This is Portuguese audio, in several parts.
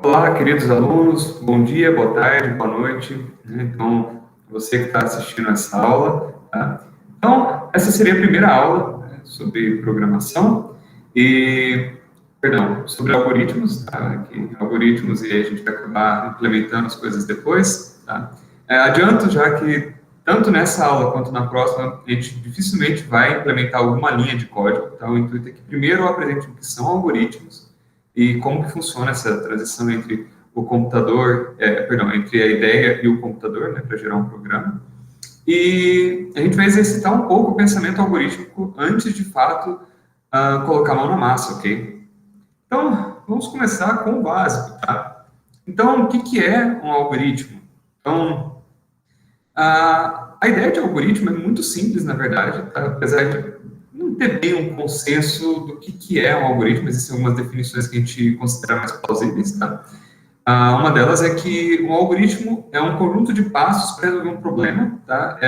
Olá, queridos alunos, bom dia, boa tarde, boa noite, né? Então, você que está assistindo essa aula, tá? Então, essa seria a primeira aula, né, sobre programação e, perdão, sobre algoritmos, tá? Aqui, algoritmos, e aí a gente vai acabar implementando as coisas depois, tá? Adianto já que tanto nessa aula quanto na próxima, a gente dificilmente vai implementar alguma linha de código, tá? O intuito é que primeiro eu apresente o que são algoritmos e como que funciona essa transição entre o computador, perdão, entre a ideia e o computador, né, para gerar um programa. E a gente vai exercitar um pouco o pensamento algorítmico antes de fato colocar a mão na massa, ok? Então, vamos começar com o básico, tá? Então, o que que é um algoritmo? Então, a ideia de algoritmo é muito simples, na verdade, tá? Apesar de não ter bem um consenso do que é um algoritmo, existem algumas definições que a gente considera mais plausíveis, tá? Uma delas é que um algoritmo é um conjunto de passos para resolver um problema, tá?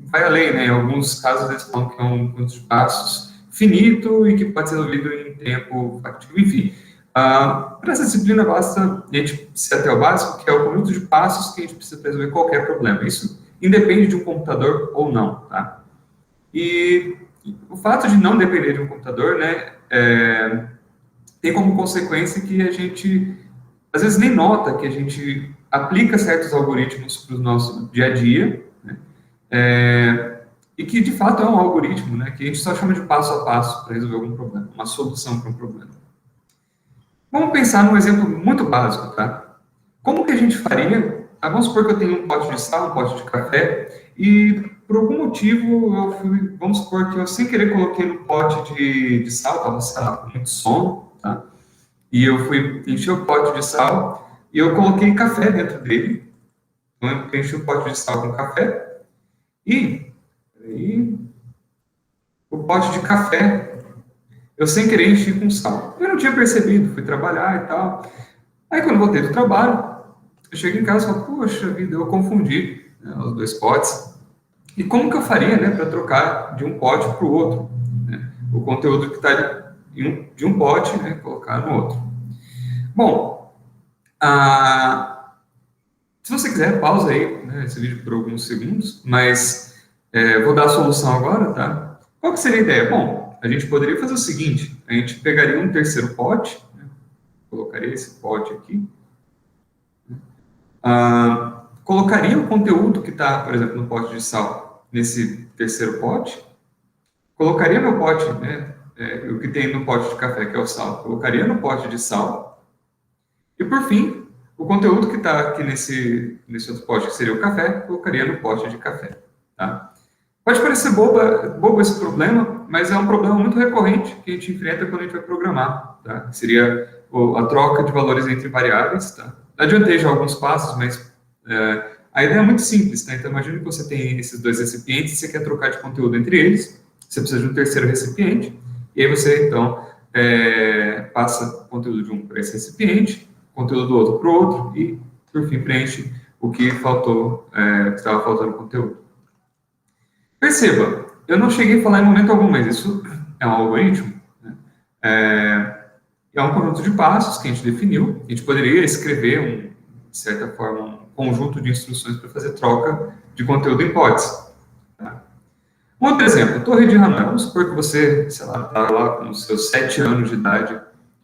Vai além, né? Em alguns casos eles falam que é um conjunto de passos finito e que pode ser resolvido em tempo factível, enfim. Para essa disciplina basta a gente ser até o básico, que é o conjunto de passos que a gente precisa para resolver qualquer problema. Isso independe de um computador ou não, tá? E o fato de não depender de um computador, né, tem como consequência que a gente, às vezes, nem nota que a gente aplica certos algoritmos para o nosso dia a dia, né, e que, de fato, é um algoritmo, né, que a gente só chama de passo a passo para resolver algum problema, uma solução para um problema. Vamos pensar num exemplo muito básico, tá? Como que a gente faria? Vamos supor que eu tenho um pote de sal, um pote de café, e por algum motivo vamos supor que eu sem querer coloquei no pote de sal, estava, sei lá, com muito sono, tá? E eu fui encher o pote de sal e eu coloquei café dentro dele. Então eu enchi o pote de sal com café e o pote de café eu sem querer enchi com sal. Eu não tinha percebido, fui trabalhar e tal. Aí quando eu voltei do trabalho, eu cheguei em casa e falei, poxa vida, eu confundi, né, os dois potes. E como que eu faria, né, para trocar de um pote para o outro, né? O conteúdo que está de um pote, né, colocar no outro. Bom, se você quiser, pausa aí, né, esse vídeo por alguns segundos, mas vou dar a solução agora, tá? Qual que seria a ideia? Bom, a gente poderia fazer o seguinte, a gente pegaria um terceiro pote, né, colocaria esse pote aqui, colocaria o conteúdo que está, por exemplo, no pote de sal nesse terceiro pote, colocaria meu pote, né, o que tem no pote de café, que é o sal, colocaria no pote de sal, e por fim, o conteúdo que está aqui nesse outro pote, que seria o café, colocaria no pote de café, tá? Pode parecer bobo esse problema, mas é um problema muito recorrente que a gente enfrenta quando a gente vai programar, tá? Que seria a troca de valores entre variáveis, tá? Adiantei já alguns passos, mas a ideia é muito simples, tá? Então, imagine que você tem esses dois recipientes e você quer trocar de conteúdo entre eles, você precisa de um terceiro recipiente, e aí você, então, passa o conteúdo de um para esse recipiente, conteúdo do outro para o outro, e, por fim, preenche o que faltou, que estava faltando conteúdo. Perceba, eu não cheguei a falar em momento algum, mas isso é um algoritmo, né? É um conjunto de passos que a gente definiu. A gente poderia escrever, de certa forma, um conjunto de instruções para fazer troca de conteúdo em pods. Tá? Um outro exemplo, Torre de Hanoi. Vamos supor que você, sei lá, está lá com os seus 7 anos de idade,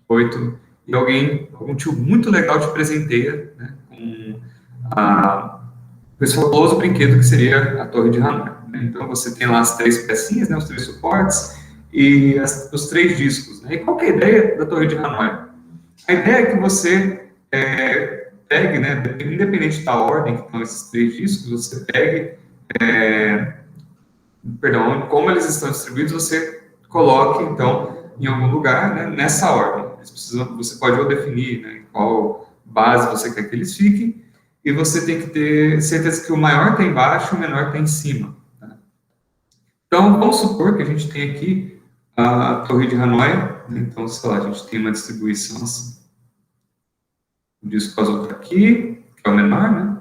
8, e algum tio muito legal te presenteia, né, com esse fabuloso brinquedo que seria a Torre de Hanoi. Né? Então, você tem lá as 3 pecinhas, né, os 3 suportes, e os 3 discos. Né? E qual que é a ideia da Torre de Hanoi? A ideia é que você pegue, né, independente da ordem que estão esses 3 discos, você pegue, como eles estão distribuídos, você coloque, então, em algum lugar, né, nessa ordem. Você pode ou definir, né, em qual base você quer que eles fiquem, e você tem que ter certeza que o maior está embaixo e o menor está em cima. Tá? Então, vamos supor que a gente tem aqui a Torre de Hanoi, né? Então, sei lá, a gente tem uma distribuição assim. O disco azul está aqui, que é o menor, né?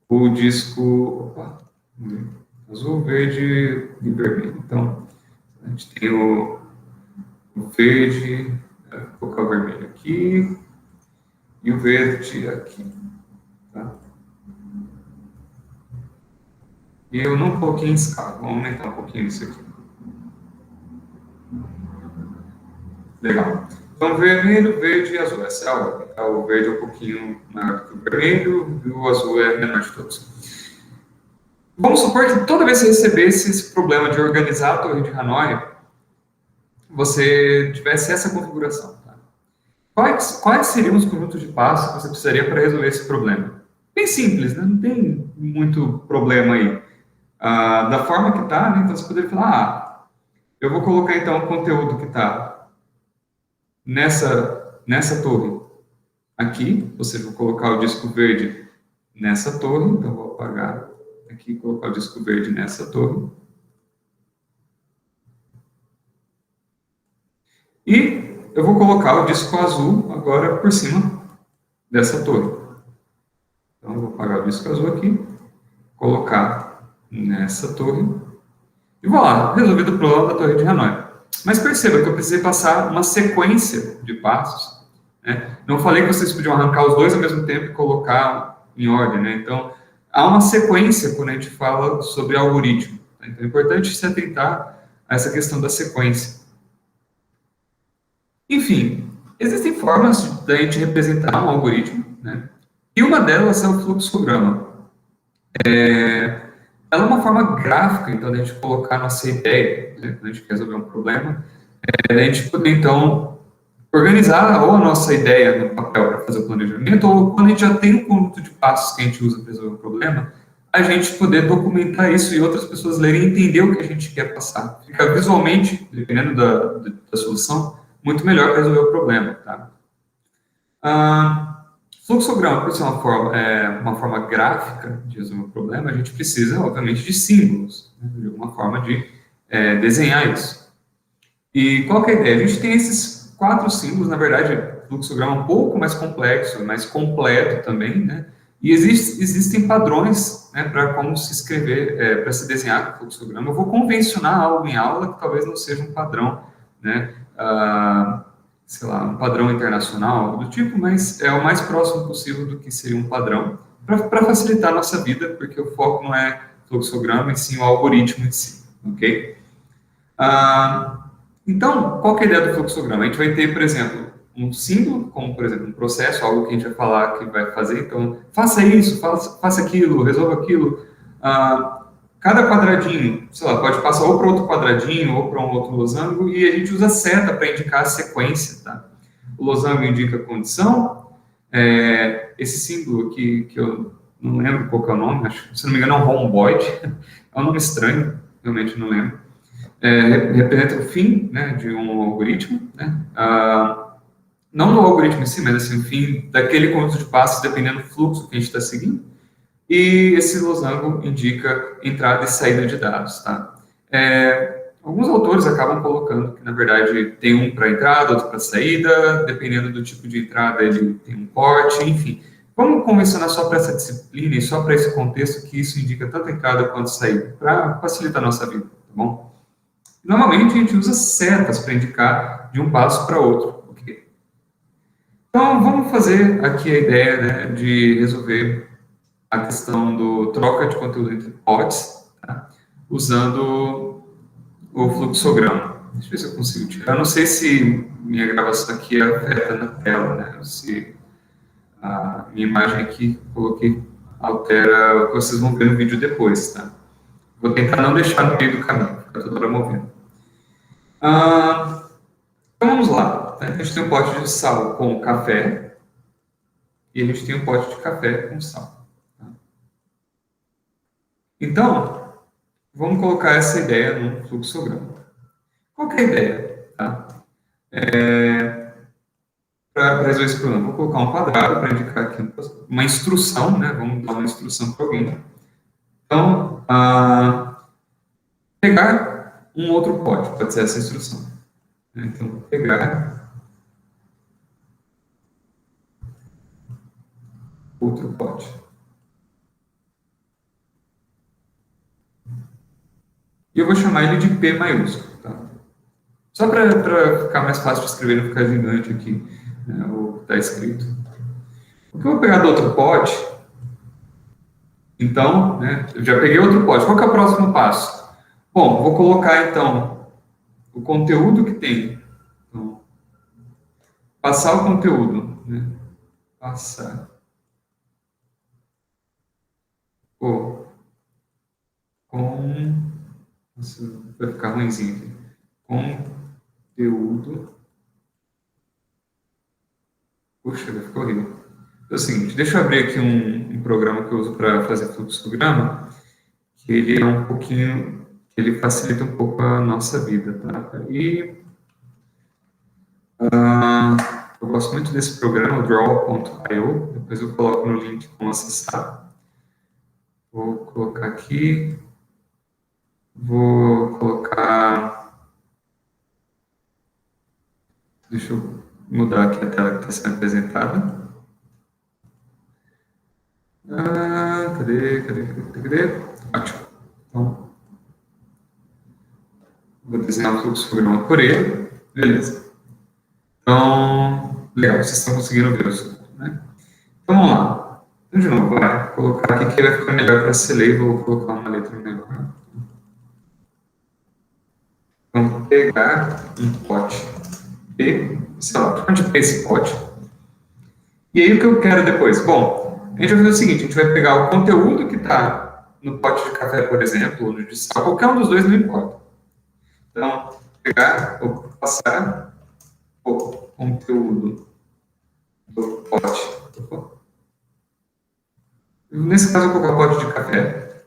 O disco azul, verde e vermelho. Então, a gente tem o verde, vou colocar o vermelho aqui, e o verde aqui. Tá? E eu não coloquei em escala, vamos aumentar um pouquinho isso aqui. Legal. Então, vermelho, verde e azul. Essa é a ordem. Tá? O verde é um pouquinho maior que o vermelho e o azul é menor de todos. Vamos supor que toda vez que você recebesse esse problema de organizar a torre de Hanoi, você tivesse essa configuração. Tá? Quais seriam os conjuntos de passos que você precisaria para resolver esse problema? Bem simples, né? Não tem muito problema aí. Da forma que está, né? Então você poderia falar, eu vou colocar então o conteúdo que está nessa torre aqui, ou seja, vou colocar o disco verde nessa torre, então vou apagar aqui e colocar o disco verde nessa torre. E eu vou colocar o disco azul agora por cima dessa torre. Então, eu vou apagar o disco azul aqui, colocar nessa torre, e vou lá, resolvido o problema da torre de Hanoi. Mas perceba que eu precisei passar uma sequência de passos. Né? Não falei que vocês podiam arrancar os dois ao mesmo tempo e colocar em ordem. Né? Então, há uma sequência quando a gente fala sobre algoritmo. Tá? Então, é importante se atentar a essa questão da sequência. Enfim, existem formas da gente representar um algoritmo, né? E uma delas é o fluxograma. Ela é uma forma gráfica, então, da gente colocar nossa ideia, né? Quando a gente quer resolver um problema, da gente poder, então, organizar ou a nossa ideia no papel para fazer o planejamento, ou quando a gente já tem um conjunto de passos que a gente usa para resolver um problema, a gente poder documentar isso e outras pessoas lerem e entender o que a gente quer passar. Fica visualmente, dependendo da solução, muito melhor para resolver o problema. Tá? Fluxograma, por ser uma forma gráfica de resolver um problema, a gente precisa, obviamente, de símbolos, né, de alguma forma de desenhar isso. E qual que é a ideia? A gente tem esses 4 símbolos, na verdade, o fluxograma é um pouco mais complexo, mais completo também, né? E existem padrões, né, para como se escrever, para se desenhar o fluxograma. Eu vou convencionar algo em aula que talvez não seja um padrão, né? Sei lá, um padrão internacional, algo do tipo, mas é o mais próximo possível do que seria um padrão, para facilitar a nossa vida, porque o foco não é fluxograma, e sim o algoritmo em si, ok? Então, qual que é a ideia do fluxograma? A gente vai ter, por exemplo, um símbolo, como, por exemplo, um processo, algo que a gente vai falar que vai fazer, então, faça isso, faça aquilo, resolva aquilo. Cada quadradinho, sei lá, pode passar ou para outro quadradinho ou para um outro losango, e a gente usa seta para indicar a sequência, tá? O losango indica a condição, esse símbolo aqui, que eu não lembro qual que é o nome, acho, se não me engano é um rhomboide, é um nome estranho, realmente não lembro, representa o fim, né, de um algoritmo, né? Não do algoritmo em si, mas assim, o fim daquele conjunto de passos, dependendo do fluxo que a gente está seguindo. E esse losango indica entrada e saída de dados, tá? Alguns autores acabam colocando que, na verdade, tem um para entrada, outro para saída, dependendo do tipo de entrada, ele tem um porte, enfim. Vamos convencionar só para essa disciplina e só para esse contexto que isso indica tanto entrada quanto saída, para facilitar a nossa vida, tá bom? Normalmente, a gente usa setas para indicar de um passo para outro, ok? Então, vamos fazer aqui a ideia, né, de resolver a questão do troca de conteúdo entre pods, tá? Usando o fluxograma. Deixa eu ver se eu consigo tirar. Eu não sei se minha gravação aqui afeta na tela, né? Se a minha imagem aqui, coloquei, altera o que vocês vão ver no vídeo depois, tá? Vou tentar não deixar no meio do caminho, ficar toda hora movendo. Então vamos lá. A gente tem um pote de sal com café e a gente tem um pote de café com sal. Então, vamos colocar essa ideia no fluxograma. Qual que é a ideia? Tá? Para resolver esse problema, vou colocar um quadrado para indicar aqui uma instrução, né? Vamos dar uma instrução para alguém. Então, pegar um outro pote, pode ser essa instrução. Então, vou pegar outro pote. E eu vou chamar ele de P maiúsculo, tá? Só para ficar mais fácil de escrever, não ficar gigante aqui, né, o que está escrito. O que eu vou pegar do outro pote, então, né, eu já peguei outro pote. Qual que é o próximo passo? Bom, vou colocar, então, o conteúdo que tem. Então, passar o conteúdo, né? Passar o com... Nossa, vai ficar ruimzinho aqui. Conteúdo. Puxa, vai ficar horrível. É o seguinte, deixa eu abrir aqui um programa que eu uso para fazer fluxograma, que ele é um pouquinho, ele facilita um pouco a nossa vida, tá? E eu gosto muito desse programa, o Draw.io, depois eu coloco no link como acessar. Vou colocar aqui, vou colocar, deixa eu mudar aqui a tela que está sendo apresentada. Cadê? Ótimo. Então, vou desenhar um fluxograma por ele. Beleza. Então, legal, vocês estão conseguindo ver isso, né? Então, vamos lá. Então, de novo, vai colocar aqui que vai ficar melhor para ser ler, vou colocar uma letra menor. Vamos pegar um pote P, sei lá, onde é esse pote? E aí, o que eu quero depois? Bom, a gente vai fazer o seguinte, a gente vai pegar o conteúdo que está no pote de café, por exemplo, ou no de sal, qualquer um dos dois, não importa. Então, pegar, ou passar o conteúdo do pote. Nesse caso, eu vou colocar o pote de café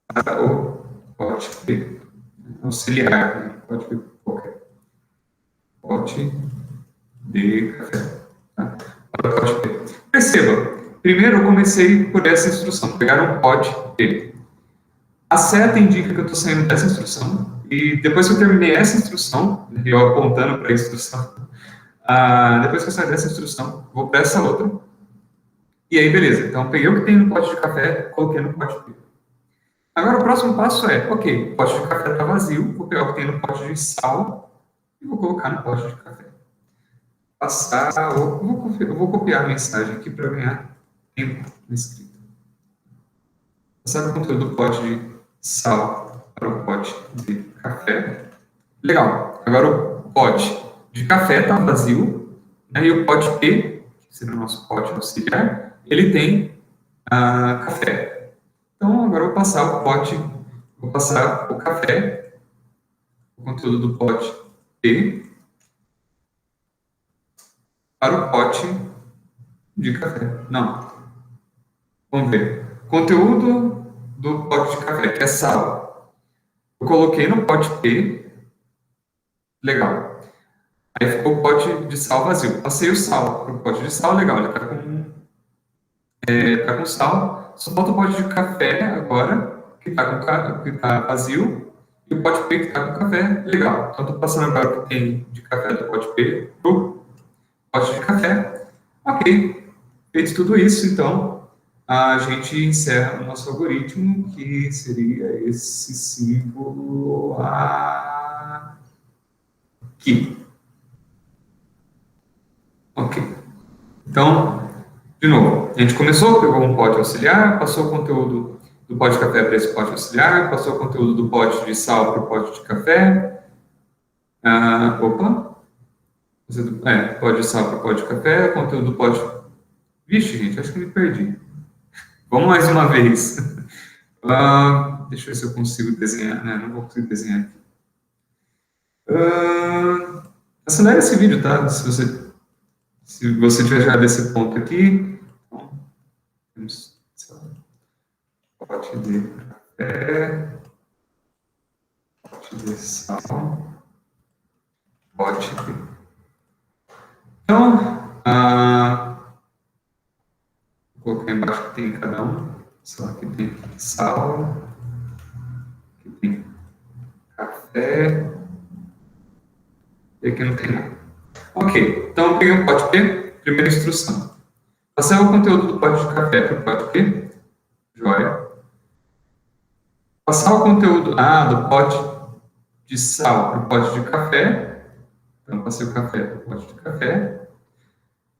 para o pote P. Auxiliar, né? Pode vir qualquer pote de café. Tá? Para o pote P. Perceba, primeiro eu comecei por essa instrução, pegar um pote P. A seta indica que eu estou saindo dessa instrução, e depois que eu terminei essa instrução, eu apontando para a instrução, depois que eu saio dessa instrução, vou para essa outra, e aí beleza, então peguei o que tem no pote de café, coloquei no pote P. Agora o próximo passo é, ok, o pote de café está vazio, vou pegar o que tem no pote de sal e vou colocar no pote de café. Passar, eu vou copiar a mensagem aqui para ganhar tempo na escrita. Passar o conteúdo do pote de sal para o pote de café. Legal, agora o pote de café está vazio, né, e o pote P, que seria o nosso pote auxiliar, ele tem café. Então, agora eu vou passar o café, o conteúdo do pote P, para o pote de café. Não. Vamos ver. Conteúdo do pote de café, que é sal. Eu coloquei no pote P. Legal. Aí ficou o pote de sal vazio. Passei o sal para o pote de sal, legal. Ele está com sal. Só falta o pote de café agora, que está vazio, e o pote P que está com café, legal. Então, estou passando agora o que tem de café do pote P para o pote de café. Ok, feito tudo isso, então, a gente encerra o nosso algoritmo, que seria esse símbolo aqui. Ok. Então, de novo, a gente começou, pegou um pote auxiliar, passou o conteúdo do pote de café para esse pote auxiliar, passou o conteúdo do pote de sal para o pote de café. Pote de sal para o pote de café, conteúdo do pote... Vixe, gente, acho que me perdi. Vamos mais uma vez. Deixa eu ver se eu consigo desenhar. Não vou conseguir desenhar aqui. Acelera esse vídeo, tá? Se você tiver chegado desse ponto aqui, então, temos pote de café, pote de sal, pote de... Então, vou colocar embaixo que tem cada um. Sei lá, aqui tem sal, aqui tem café, e aqui não tem nada. Ok, então eu peguei um pote P, primeira instrução. Passar o conteúdo do pote de café para o pote P, joia. Passar o conteúdo do pote de sal para o pote de café, então passei o café para o pote de café.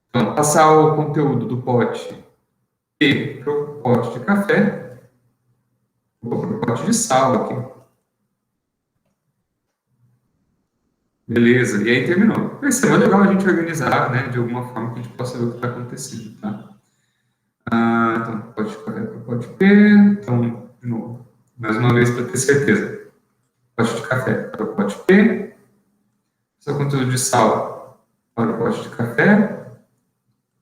Então, passar o conteúdo do pote P para o pote de café, vou para o pote de sal aqui. Beleza, e aí terminou. Vai ser mais legal a gente organizar, né, de alguma forma que a gente possa ver o que está acontecendo, tá? Então, pote de café para o pote P, então, de novo, mais uma vez para ter certeza. Pote de café para o pote P, seu conteúdo de sal para o pote de café,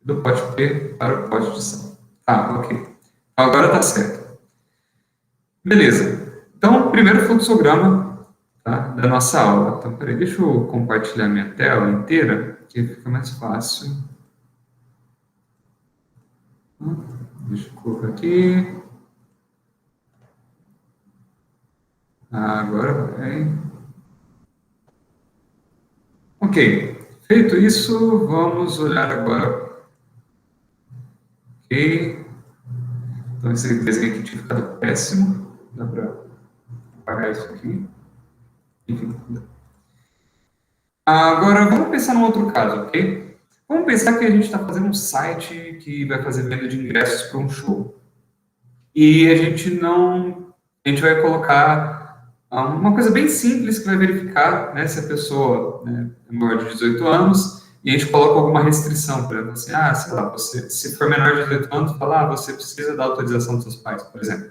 do pote P para o pote de sal. Tá, ok. Então, agora está certo. Beleza. Então, primeiro fluxograma, tá, da nossa aula. Então, peraí, deixa eu compartilhar minha tela inteira, que fica mais fácil. Deixa eu colocar aqui. Agora vai. Ok. Feito isso, vamos olhar agora. Ok. Então, esse desenho aqui tinha ficado péssimo. Dá para apagar isso aqui. Enfim. Agora, vamos pensar num outro caso, ok? Vamos pensar que a gente está fazendo um site que vai fazer venda de ingressos para um show. E a gente não. A gente vai colocar uma coisa bem simples que vai verificar, né, se a pessoa, né, é maior de 18 anos, e a gente coloca alguma restrição para ela, assim, sei lá, você, se for menor de 18 anos, fala, você precisa da autorização dos seus pais, por exemplo.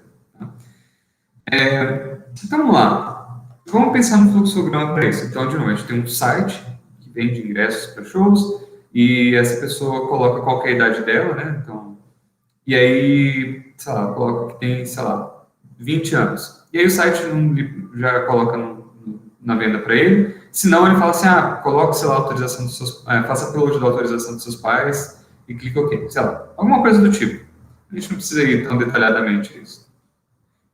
Então, vamos lá. Vamos pensar no fluxograma para isso. Então, de novo, a gente tem um site que vende ingressos para shows, e essa pessoa coloca qual que é a idade dela, né? Então, e aí, sei lá, coloca que tem, sei lá, 20 anos. E aí o site já coloca na venda para ele. Se não, ele fala assim, coloque, sei lá, a autorização dos seus, faça upload da autorização dos seus pais e clica OK. Sei lá, alguma coisa do tipo. A gente não precisa ir tão detalhadamente nisso.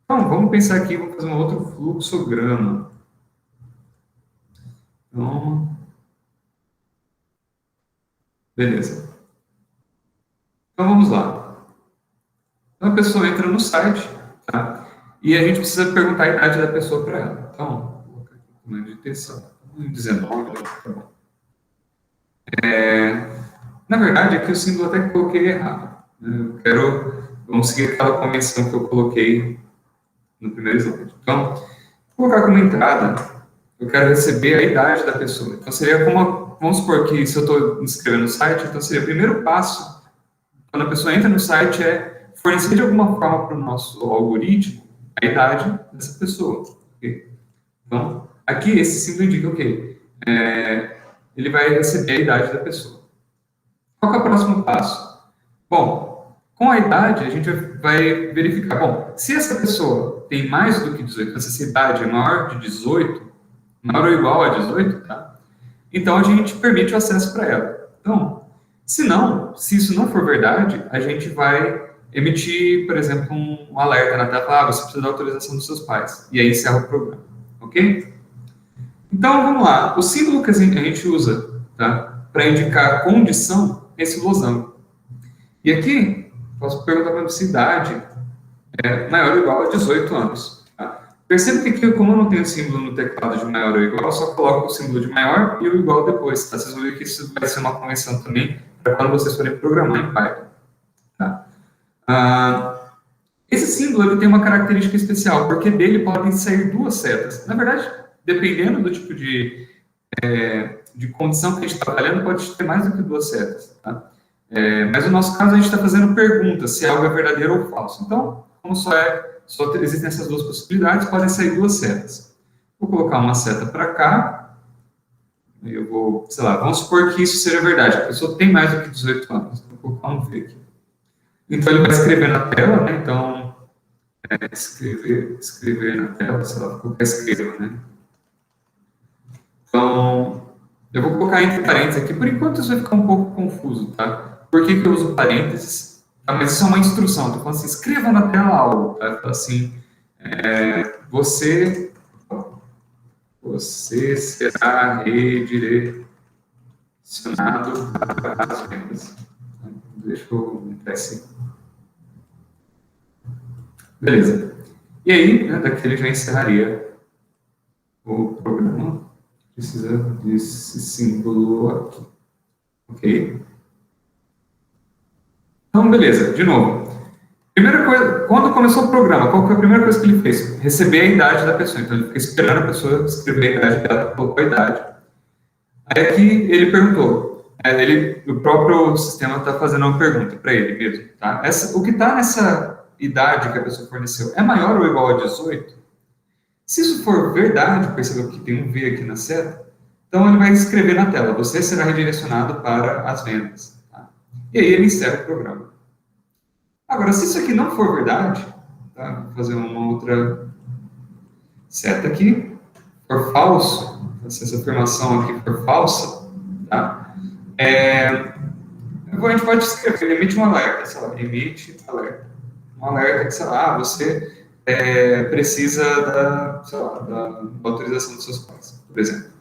Então, vamos pensar aqui, vamos fazer um outro fluxograma. Então, beleza. Então, vamos lá. Então, a pessoa entra no site, tá? E a gente precisa perguntar a idade da pessoa para ela. Então, vou colocar aqui o tamanho de texto, 19, tá bom. Na verdade, aqui o símbolo até que coloquei errado. Vamos seguir aquela convenção que eu coloquei no primeiro slide. Então, vou colocar como entrada, eu quero receber a idade da pessoa. Então, seria como, vamos supor que se eu estou inscrevendo no site, então seria o primeiro passo, quando a pessoa entra no site, é fornecer de alguma forma para o nosso algoritmo a idade dessa pessoa. Okay? Então, aqui esse símbolo indica o quê? Ele vai receber a idade da pessoa. Qual que é o próximo passo? Bom, com a idade, a gente vai verificar, bom, se essa pessoa tem mais do que 18, se essa idade é maior de 18, maior ou igual a 18, tá? Então, a gente permite o acesso para ela. Então, se isso não for verdade, a gente vai emitir, por exemplo, um alerta na tela, você precisa da autorização dos seus pais, e aí encerra o programa, ok? Então, vamos lá. O símbolo que a gente usa, tá, para indicar a condição é esse losango. E aqui, posso perguntar para se a idade é maior ou igual a 18 anos. Tá? Perceba que aqui, como eu não tenho símbolo no teclado de maior ou igual, eu só coloco o símbolo de maior e o igual depois. Tá? Vocês vão ver que isso vai ser uma convenção também para quando vocês forem programar em Python. Tá? Esse símbolo ele tem uma característica especial, porque dele podem sair duas setas. Na verdade, dependendo do tipo de condição que a gente está trabalhando, pode ter mais do que duas setas. Tá? Mas no nosso caso, a gente está fazendo perguntas se algo é verdadeiro ou falso. Então, como só existem essas duas possibilidades, podem sair duas setas. Vou colocar uma seta para cá, eu vou, sei lá, vamos supor que isso seja verdade, a pessoa tem mais do que 18 anos. Vou colocar um V aqui. Então, ele vai escrever na tela, né? Então, escrever na tela, sei lá, vou colocar escreva, né? Então, eu vou colocar entre parênteses aqui, por enquanto isso vai ficar um pouco confuso, tá? Por que eu uso parênteses? Tá, mas isso é uma instrução, estou falando assim, escreva na tela algo, tá? Então, assim, você será redirecionado para as vendas. Deixa eu entrar assim. Beleza. E aí, né, daqui ele já encerraria o programa. Precisa desse símbolo aqui. Ok? Então, beleza, de novo. Primeira coisa, quando começou o programa, qual foi a primeira coisa que ele fez? Receber a idade da pessoa. Então, ele fica esperando a pessoa escrever a idade dela, colocou a idade. Aí aqui ele perguntou, o próprio sistema está fazendo uma pergunta para ele mesmo, tá? O que está nessa idade que a pessoa forneceu é maior ou igual a 18? Se isso for verdade, perceba que tem um V aqui na seta, então ele vai escrever na tela, você será redirecionado para as vendas. Tá? E aí ele encerra o programa. Agora, se isso aqui não for verdade, tá? Vou fazer uma outra seta aqui, for falso, se essa afirmação aqui for falsa, tá? A gente pode escrever, emite um alerta, sei lá, emite alerta. Um alerta que, sei lá, você precisa sei lá, da autorização dos seus pais, por exemplo.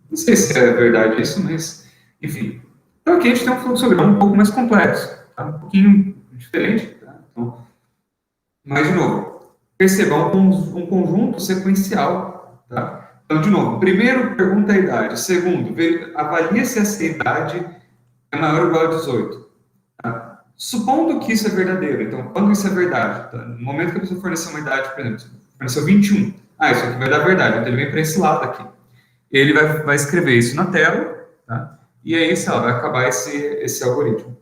Não sei se é verdade isso, mas, enfim. Então aqui a gente tem um fluxograma um pouco mais complexo, tá? Um pouquinho diferente, tá? Então, mas, de novo, perceba um conjunto sequencial, tá? Então, de novo, primeiro, pergunta a idade. Segundo, avalia se essa idade é maior ou igual a 18. Tá? Supondo que isso é verdadeiro, então, quando isso é verdade? Tá? No momento que a pessoa forneceu uma idade, por exemplo, forneceu 21. Isso aqui vai dar verdade, então ele vem para esse lado aqui. Ele vai escrever isso na tela, tá? E aí, sei lá, vai acabar esse algoritmo.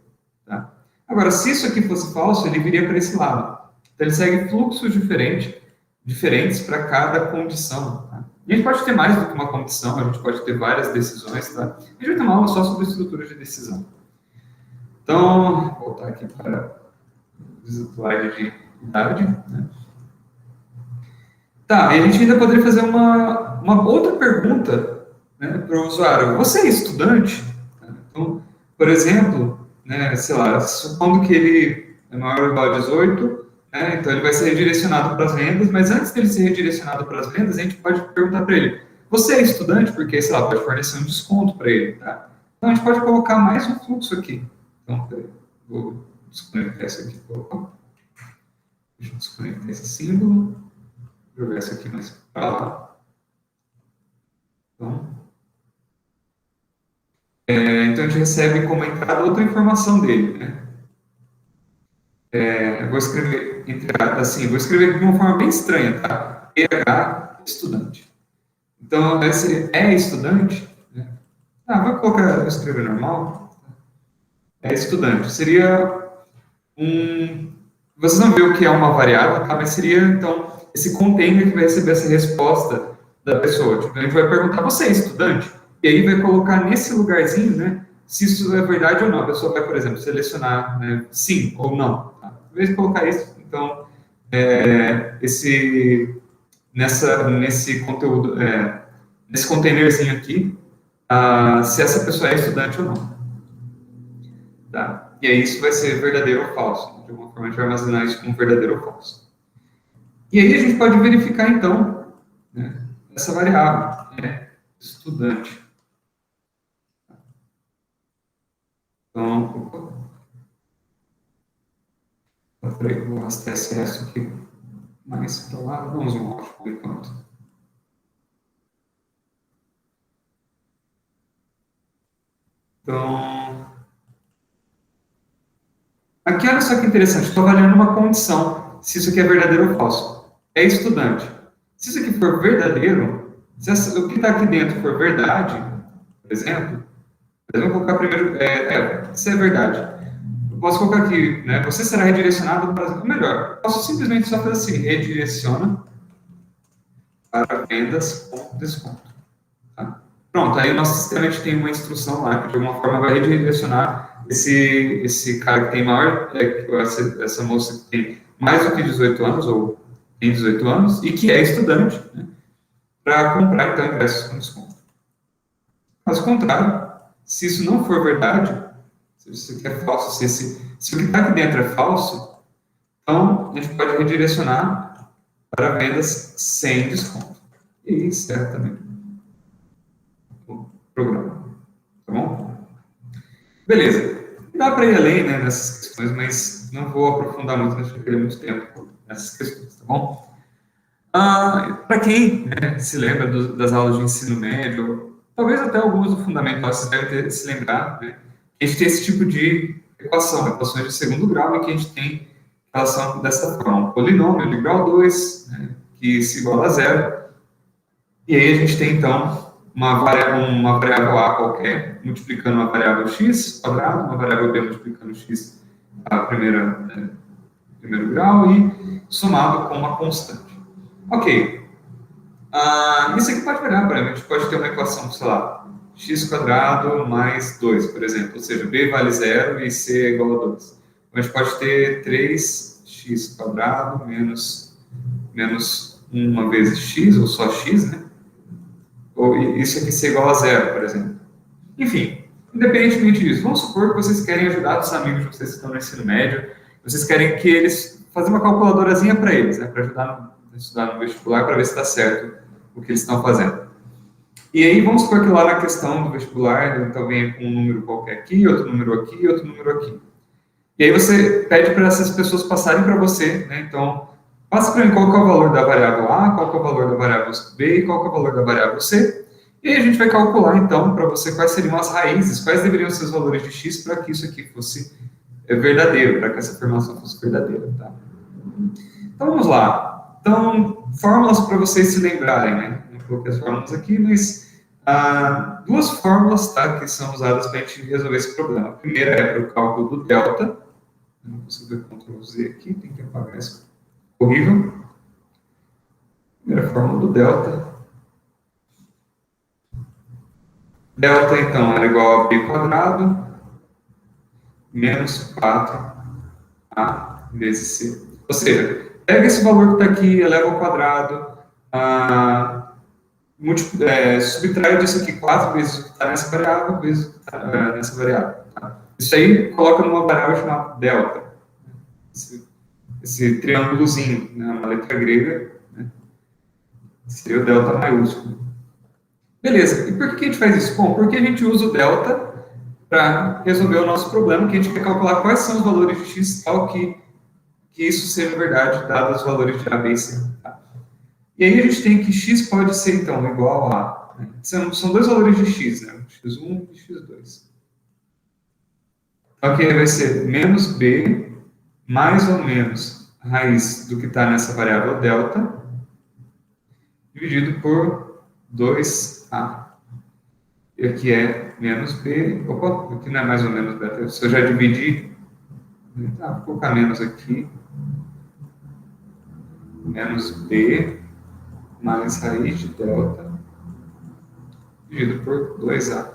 Tá? Agora, se isso aqui fosse falso, ele viria para esse lado. Então, ele segue fluxos diferentes para cada condição. Tá? E a gente pode ter mais do que uma condição, a gente pode ter várias decisões. Tá? A gente vai ter uma aula só sobre estrutura de decisão. Então, vou voltar aqui para o slide de idade. Né? Tá, e a gente ainda poderia fazer uma outra pergunta, né, para o usuário. Você é estudante? Então, por exemplo, né, sei lá, supondo que ele é maior ou igual a 18, né, então ele vai ser redirecionado para as vendas, mas antes dele ser redirecionado para as vendas, a gente pode perguntar para ele, você é estudante? Porque, sei lá, pode fornecer um desconto para ele, tá? Então, a gente pode colocar mais um fluxo aqui. Então, vou desconectar isso aqui. Deixa eu desconectar esse símbolo. Jogar isso aqui mais para lá. Então, a gente recebe como entrada outra informação dele, né? Eu vou escrever, vou escrever de uma forma bem estranha, tá? PH estudante. Então, esse é estudante, né? Vou colocar, vou escrever normal. É estudante. Seria vocês vão ver o que é uma variável, tá? Mas seria, então, esse container que vai receber essa resposta da pessoa. Tipo, a gente vai perguntar, você é estudante? E aí vai colocar nesse lugarzinho, né, se isso é verdade ou não. A pessoa vai, por exemplo, selecionar, né, sim ou não. Tá? Em vez de colocar isso, então, nesse conteúdo, nesse containerzinho aqui, se essa pessoa é estudante ou não. Tá? E aí isso vai ser verdadeiro ou falso. De alguma forma a gente vai armazenar isso como verdadeiro ou falso. E aí a gente pode verificar, então, né, essa variável, estudante. Então, peraí, vou arrastar esse resto aqui mais para lá. Vamos um off por enquanto. Então, aqui olha só que interessante, estou avaliando uma condição, se isso aqui é verdadeiro ou falso. É estudante. Se isso aqui for verdadeiro, se o que está aqui dentro for verdade, por exemplo, eu vou colocar primeiro, se é verdade. Eu posso colocar aqui, né, você será redirecionado para, ou melhor, eu posso simplesmente só fazer assim, redireciona para vendas com desconto. Tá? Pronto, aí o nosso sistema a gente tem uma instrução lá que de alguma forma vai redirecionar esse cara que tem maior, essa moça que tem mais do que 18 anos, ou tem 18 anos, e que é estudante, né, para comprar, então, ingressos com desconto. Caso contrário, se isso não for verdade, se isso aqui é falso, se o que está aqui dentro é falso, então a gente pode redirecionar para vendas sem desconto. E encerra também o programa. Tá bom? Beleza. Dá para ir além, né, nessas questões, mas não vou aprofundar muito, não perder muito tempo nessas questões, tá bom? Para quem, né, se lembra das aulas de ensino médio, talvez até alguns do fundamental, vocês devem se lembrar, né, a gente tem esse tipo de equações de segundo grau, em que a gente tem relação dessa forma, um polinômio de grau 2, né, que se iguala a zero, e aí a gente tem, então, uma variável a qualquer, multiplicando uma variável x quadrado, uma variável b multiplicando x a primeiro grau, e somado com uma constante. Ok. Isso aqui pode variar, a gente pode ter uma equação, sei lá, x quadrado mais 2, por exemplo, ou seja, b vale zero e c é igual a 2. Então, a gente pode ter 3x quadrado menos 1 vezes x, ou só x, né? Ou isso aqui ser igual a zero, por exemplo. Enfim, independentemente disso, vamos supor que vocês querem ajudar os amigos de vocês que estão no ensino médio, vocês querem que eles façam uma calculadorazinha para eles, né, para ajudar a estudar no vestibular, para ver se está certo o que eles estão fazendo. E aí, vamos supor que lá na questão do vestibular, então venha com um número qualquer aqui, outro número aqui e outro número aqui. E aí você pede para essas pessoas passarem para você, né, então, passa para mim qual que é o valor da variável A, qual que é o valor da variável B e qual que é o valor da variável C. E aí a gente vai calcular, então, para você quais seriam as raízes, quais deveriam ser os valores de x para que isso aqui fosse verdadeiro, para que essa afirmação fosse verdadeira, tá? Então, vamos lá. Então, fórmulas para vocês se lembrarem, né? Não coloquei as fórmulas aqui, mas duas fórmulas, tá, que são usadas para a gente resolver esse problema. A primeira é para o cálculo do delta. Eu não consigo ver Ctrl Z aqui, tem que apagar isso. Horrível. Primeira fórmula do delta. Delta, então, era igual a b quadrado menos 4a vezes c. Ou seja, pega esse valor que está aqui, eleva ao quadrado, subtrai disso aqui 4 vezes o que está nessa variável, vezes o que está nessa variável. Tá? Isso aí coloca numa variável chamada delta. Esse triângulozinho, né, uma letra grega, né, seria o delta maiúsculo. Beleza, e por que a gente faz isso? Bom, porque a gente usa o delta para resolver o nosso problema, que a gente quer calcular quais são os valores de x, tal que isso seja verdade, dados os valores de a, b e c. Tá? E aí a gente tem que x pode ser, então, igual a... Né? São dois valores de x, né? x1 e x2. Então aqui vai ser menos b, mais ou menos a raiz do que está nessa variável delta, dividido por 2a. E aqui é menos b, opa, aqui não é mais ou menos b, se eu já dividi, tá, vou colocar menos aqui, menos b, mais raiz de delta, dividido por 2a.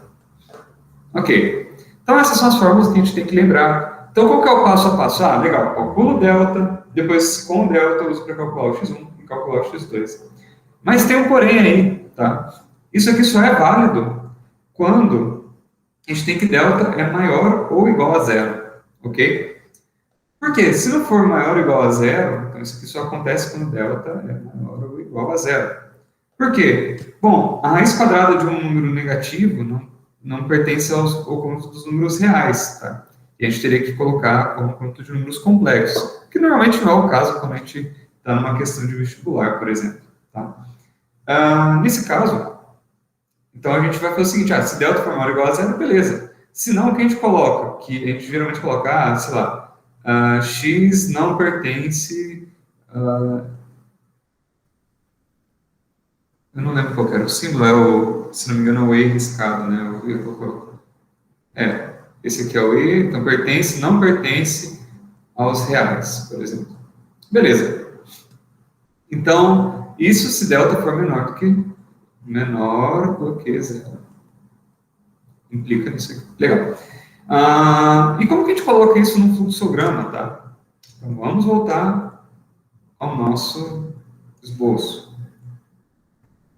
Ok, então essas são as fórmulas que a gente tem que lembrar. Então qual que é o passo a passo? Legal, calculo o delta, depois com o delta eu uso para calcular o x1 e calcular o x2. Mas tem um porém aí, tá? Isso aqui só é válido quando a gente tem que delta é maior ou igual a zero, ok? Por quê? Se não for maior ou igual a zero, então isso aqui só acontece quando delta é maior ou igual a zero. Por quê? Bom, a raiz quadrada de um número negativo não pertence ao conjunto dos números reais, tá? E a gente teria que colocar como conjunto de números complexos, que normalmente não é o caso quando a gente está numa questão de vestibular, por exemplo, tá? Nesse caso, então a gente vai fazer o seguinte, se delta for maior ou igual a zero, beleza. Se não, o que a gente coloca? Que a gente geralmente coloca, sei lá, x não pertence... eu não lembro qual era o símbolo, se não me engano é o e riscado, né? Esse aqui é o e, então pertence, não pertence aos reais, por exemplo. Beleza. Então, isso se delta for menor do que zero. Implica nisso aqui. Legal. E como que a gente coloca isso num fluxograma, tá? Então, vamos voltar ao nosso esboço.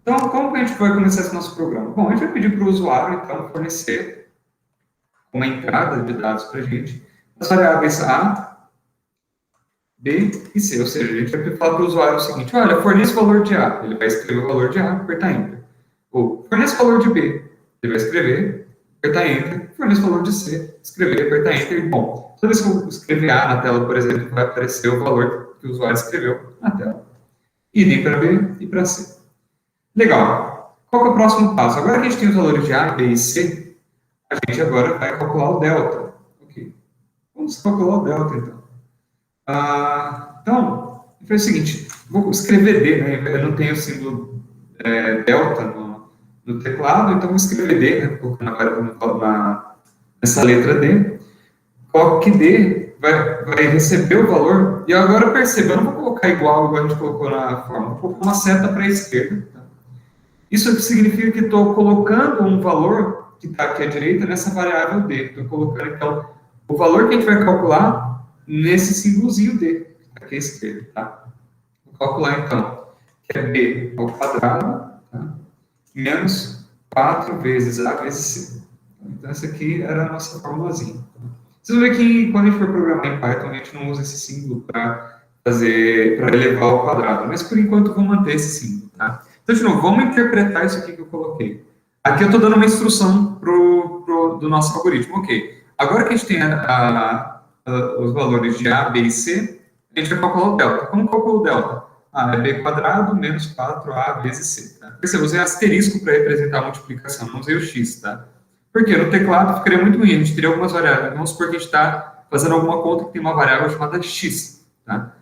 Então, como que a gente vai começar esse nosso programa? Bom, a gente vai pedir para o usuário, então, fornecer uma entrada de dados para a gente, as variáveis A, B e C. Ou seja, a gente vai falar para o usuário o seguinte, olha, forneça o valor de A. Ele vai escrever o valor de A, apertar Enter. Ou, forneça o valor de B. Ele vai escrever, apertar Enter. Forneça o valor de C. Escrever, apertar Enter. Bom, toda vez que eu escrever A na tela, por exemplo, vai aparecer o valor que o usuário escreveu na tela. Idem para B e para C. Legal. Qual que é o próximo passo? Agora que a gente tem os valores de A, B e C, a gente agora vai calcular o delta. Okay. Vamos calcular o delta, então. Então, eu falei o seguinte, vou escrever D, né? Eu não tenho o símbolo delta no teclado, então vou escrever D, né? Colocando nessa letra D. Coloco que D vai receber o valor, e agora perceba, eu não vou colocar igual a gente colocou na forma, vou colocar uma seta para a esquerda. Tá? Isso significa que estou colocando um valor que está aqui à direita nessa variável D. Estou colocando, então, o valor que a gente vai calcular nesse símbolozinho D, que está aqui à esquerda. Tá? Vou calcular, então, que é B ao quadrado, tá? Menos 4 vezes A vezes C. Então, essa aqui era a nossa formulazinha. Tá? Vocês vão ver que quando a gente for programar em Python, a gente não usa esse símbolo para elevar ao quadrado, mas por enquanto eu vou manter esse símbolo, tá? Então, de novo, vamos interpretar isso aqui que eu coloquei. Aqui eu estou dando uma instrução do nosso algoritmo, ok. Agora que a gente tem os valores de A, B e C, a gente vai calcular o delta. Como calcula o delta? É B quadrado menos 4A vezes C. Tá? Perceba, eu usei asterisco para representar a multiplicação, não usei o X, tá? Porque no teclado ficaria muito ruim, a gente teria algumas variáveis. Vamos supor que a gente está fazendo alguma conta que tem uma variável chamada x. Tá?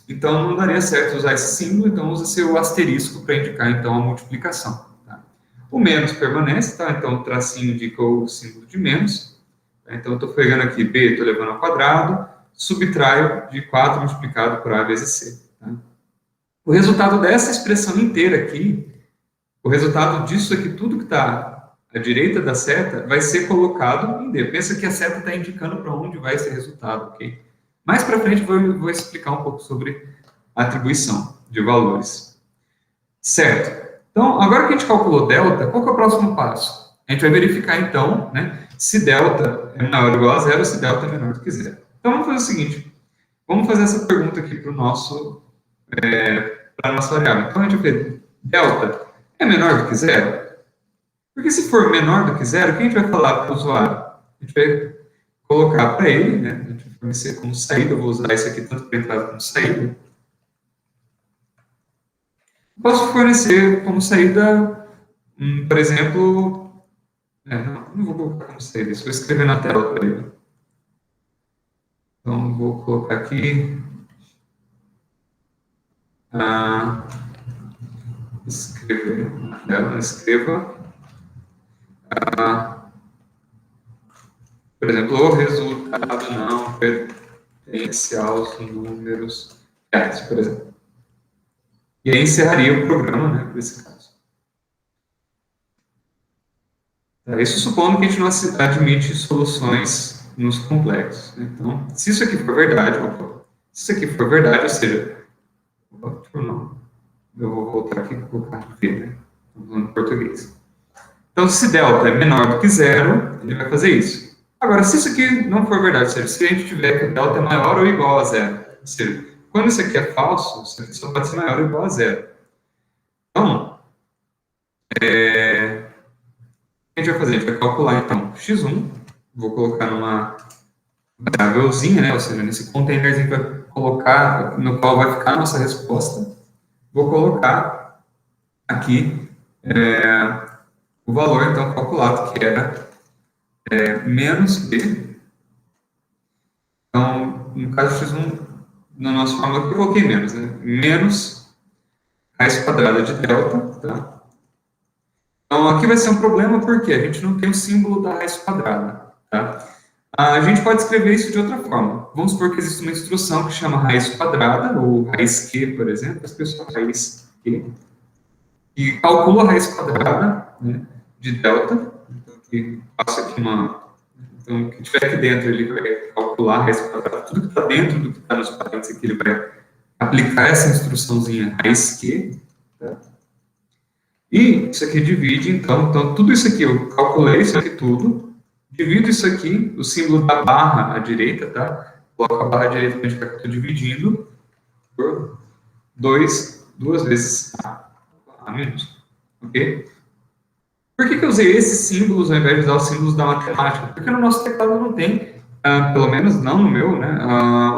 Então não daria certo usar esse símbolo, então usa-se o asterisco para indicar então a multiplicação. Tá? O menos permanece, tá? Então o tracinho indica o símbolo de menos. Tá? Então eu estou pegando aqui b, estou levando ao quadrado, subtraio de 4 multiplicado por a vezes c. Tá? O resultado dessa expressão inteira aqui, o resultado disso aqui, tudo que está à direita da seta, vai ser colocado em D. Pensa que a seta está indicando para onde vai esse resultado, ok? Mais para frente eu vou explicar um pouco sobre a atribuição de valores. Certo. Então, agora que a gente calculou delta, qual que é o próximo passo? A gente vai verificar, então, né, se delta é maior ou igual a zero, se delta é menor do que zero. Então, vamos fazer o seguinte. Vamos fazer essa pergunta aqui para a nossa variável. Então, a gente vai ver, delta é menor do que zero? Porque se for menor do que zero, o que a gente vai falar para o usuário? A gente vai colocar para ele, né? A gente vai fornecer como saída, eu vou usar isso aqui tanto para entrada como saída. Posso fornecer como saída, por exemplo, não vou colocar como saída, isso vou escrever na tela para ele. Então, vou colocar aqui, escrever na tela, escreva, por exemplo, o resultado não pertence aos números reais, por exemplo. E aí encerraria o programa, né, por esse caso. Isso supondo que a gente não admite soluções nos complexos. Né? Então, se isso aqui for verdade, ou seja, eu vou voltar aqui e colocar V, né? Estou falando em português. Então, se delta é menor do que zero, ele vai fazer isso. Agora, se isso aqui não for verdade, ou seja, se a gente tiver que o delta é maior ou igual a zero, ou seja, quando isso aqui é falso, isso aqui só pode ser maior ou igual a zero. Então, o que a gente vai fazer? A gente vai calcular, então, x1, vou colocar numa variávelzinha, né? Ou seja, nesse containerzinho que vai colocar, no qual vai ficar a nossa resposta, vou colocar aqui o valor, então, calculado, que era menos b. Então, no caso x1, na nossa fórmula aqui, eu coloquei menos, né? Menos raiz quadrada de delta, tá? Então, aqui vai ser um problema porque a gente não tem o símbolo da raiz quadrada, tá? A gente pode escrever isso de outra forma. Vamos supor que existe uma instrução que chama raiz quadrada, ou raiz Q, por exemplo, as pessoas raiz Q, e calcula a raiz quadrada, né, de delta, então, que passa aqui então, o que tiver aqui dentro, ele vai calcular a raiz quadrada, tudo que está dentro do que está nos parênteses aqui, ele vai aplicar essa instruçãozinha raiz Q, tá? E isso aqui divide, então tudo isso aqui, eu calculei isso aqui tudo, divido isso aqui, o símbolo da barra à direita, tá? Coloco a barra à direita para indicar que eu estou dividindo por duas vezes A menos, ok? Por que eu usei esses símbolos ao invés de usar os símbolos da matemática? Porque no nosso teclado não tem, pelo menos não no meu, né,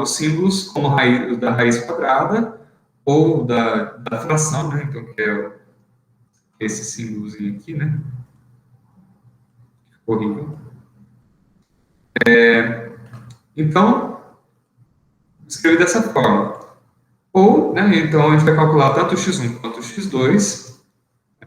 os símbolos como da raiz quadrada ou da fração, né? Então, que é esse símbolozinho aqui, né? Horrível. Então, escrevi dessa forma. Ou, né, então a gente vai calcular tanto x1 quanto x2,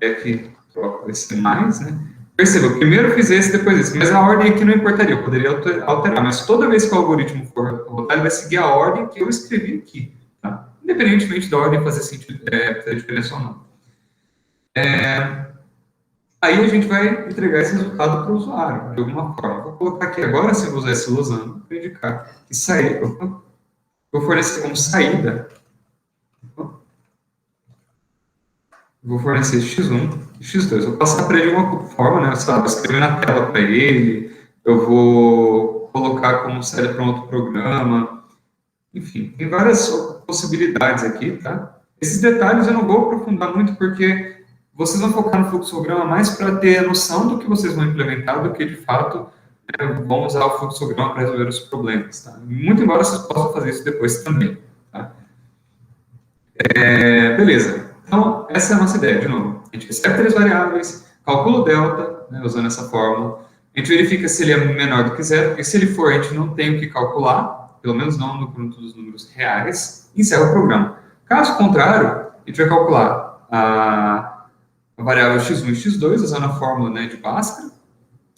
aí aqui troca esse mais, né? Perceba, primeiro eu fiz esse, depois esse, mas a ordem aqui não importaria, eu poderia alterar, mas toda vez que o algoritmo for rodar, ele vai seguir a ordem que eu escrevi aqui, tá? Independentemente da ordem fazer sentido, fazer diferença ou não. Aí a gente vai entregar esse resultado para o usuário, de alguma forma. Vou colocar aqui agora, se eu usar esse losango, para indicar que sair, vou fornecer como saída, vou fornecer x1 e x2. Vou passar para ele de uma forma, né? Sei lá, vou escrever na tela para ele, eu vou colocar como saída para um outro programa, enfim, tem várias possibilidades aqui, tá? Esses detalhes eu não vou aprofundar muito porque vocês vão focar no fluxograma mais para ter a noção do que vocês vão implementar do que, de fato, vão usar o fluxograma para resolver os problemas, tá? Muito embora vocês possam fazer isso depois também, tá? Beleza. Então, essa é a nossa ideia, de novo. A gente recebe três variáveis, calcula o delta, né, usando essa fórmula. A gente verifica se ele é menor do que zero, porque se ele for, a gente não tem o que calcular, pelo menos não no conjunto dos números reais, e encerra o programa. Caso contrário, a gente vai calcular a variável x1 e x2, usando a fórmula, né, de Bhaskara,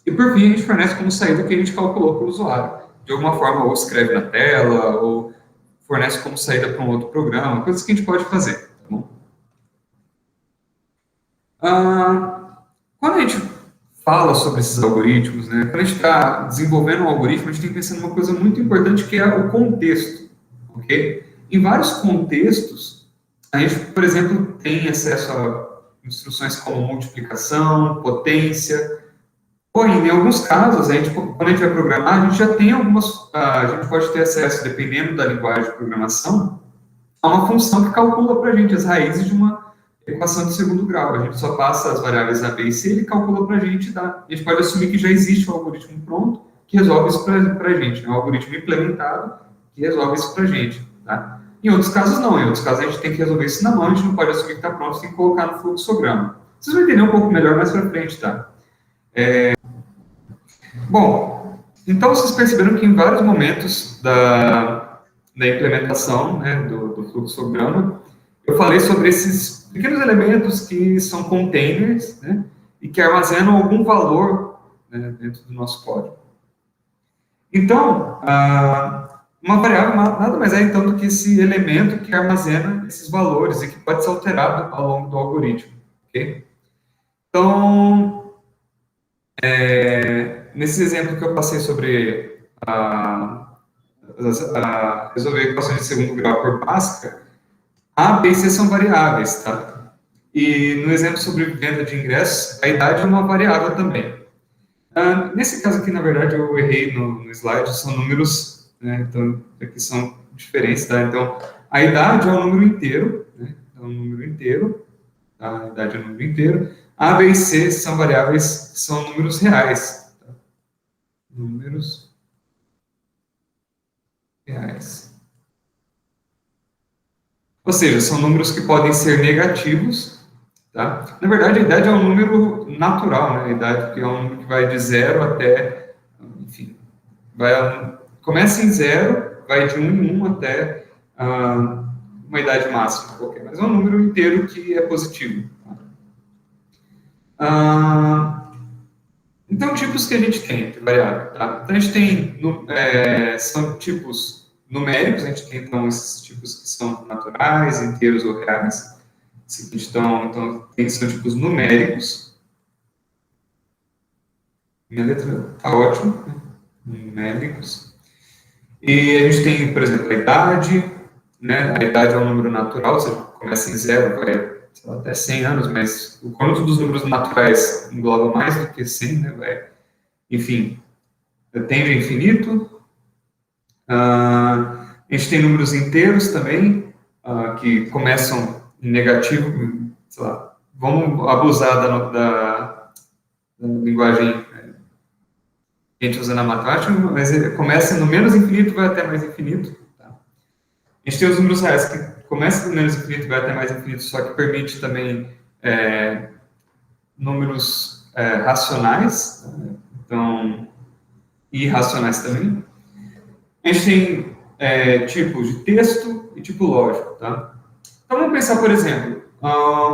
e por fim a gente fornece como saída o que a gente calculou para o usuário. De alguma forma, ou escreve na tela, ou fornece como saída para um outro programa, coisas que a gente pode fazer, tá bom? Quando a gente fala sobre esses algoritmos, né, quando a gente está desenvolvendo um algoritmo, a gente tem que pensar numa coisa muito importante que é o contexto, ok? Em vários contextos, a gente, por exemplo, tem acesso a instruções como multiplicação, potência, ou em alguns casos, quando a gente vai programar, a gente já tem a gente pode ter acesso, dependendo da linguagem de programação, a uma função que calcula para a gente as raízes de uma equação de segundo grau. A gente só passa as variáveis A, B e C, ele calcula para a gente, tá? A gente pode assumir que já existe um algoritmo pronto que resolve isso para a gente, né? Um algoritmo implementado que resolve isso para a gente, tá? Em outros casos, não. Em outros casos, a gente tem que resolver isso na mão, a gente não pode assumir que está pronto, tem que colocar no fluxograma. Vocês vão entender um pouco melhor mais para frente, tá? Bom, então vocês perceberam que em vários momentos da implementação, né, do fluxograma, eu falei sobre esses pequenos elementos que são containers, né, e que armazenam algum valor, né, dentro do nosso código. Então, uma variável nada mais é então do que esse elemento que armazena esses valores e que pode ser alterado ao longo do algoritmo, ok? Então, nesse exemplo que eu passei sobre resolver equações de segundo grau por Bhaskara, A, B e C são variáveis, tá? E no exemplo sobre venda de ingressos, a idade é uma variável também. Nesse caso aqui, na verdade, eu errei no slide, são números, né? Então, aqui são diferentes, tá? Então, a idade é um número inteiro, né? É um número inteiro, tá? A idade é um número inteiro. A, B e C são variáveis, são números reais, tá? Números reais. Ou seja, são números que podem ser negativos, tá? Na verdade, a idade é um número natural, né? A idade que é um número que vai de zero até, enfim, começa em zero, vai de 1 em 1 até uma idade máxima qualquer, mas é um número inteiro que é positivo. Tá? Então, tipos que a gente tem de variável, tá? Então, a gente tem, são tipos numéricos, a gente tem, então, esses tipos que são naturais, inteiros ou reais. Então são tipos numéricos. Minha letra está ótima, né? Numéricos. E a gente tem, por exemplo, a idade, né? A idade é um número natural, ou seja, começa em zero, vai até 100 anos, mas o conjunto dos números naturais engloba mais do que 100, né? Enfim, tende a infinito. A gente tem números inteiros também, que começam em negativo, sei lá, vamos abusar da linguagem que a gente usa na matemática, mas começa no menos infinito e vai até mais infinito. Tá? A gente tem os números reais que começam no menos infinito e vai até mais infinito, só que permite também números racionais, tá? Então, e irracionais também. A gente tem tipos de texto e tipo lógico, tá? Então, vamos pensar, por exemplo,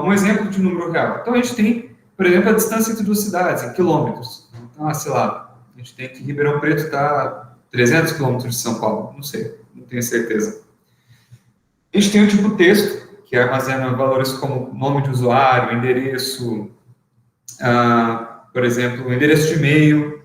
um exemplo de número real. Então, a gente tem, por exemplo, a distância entre duas cidades, em quilômetros. Então, sei lá, a gente tem que Ribeirão Preto está a 300 quilômetros de São Paulo. Não sei, não tenho certeza. A gente tem o tipo texto, que armazena valores como nome de usuário, endereço, por exemplo, endereço de e-mail.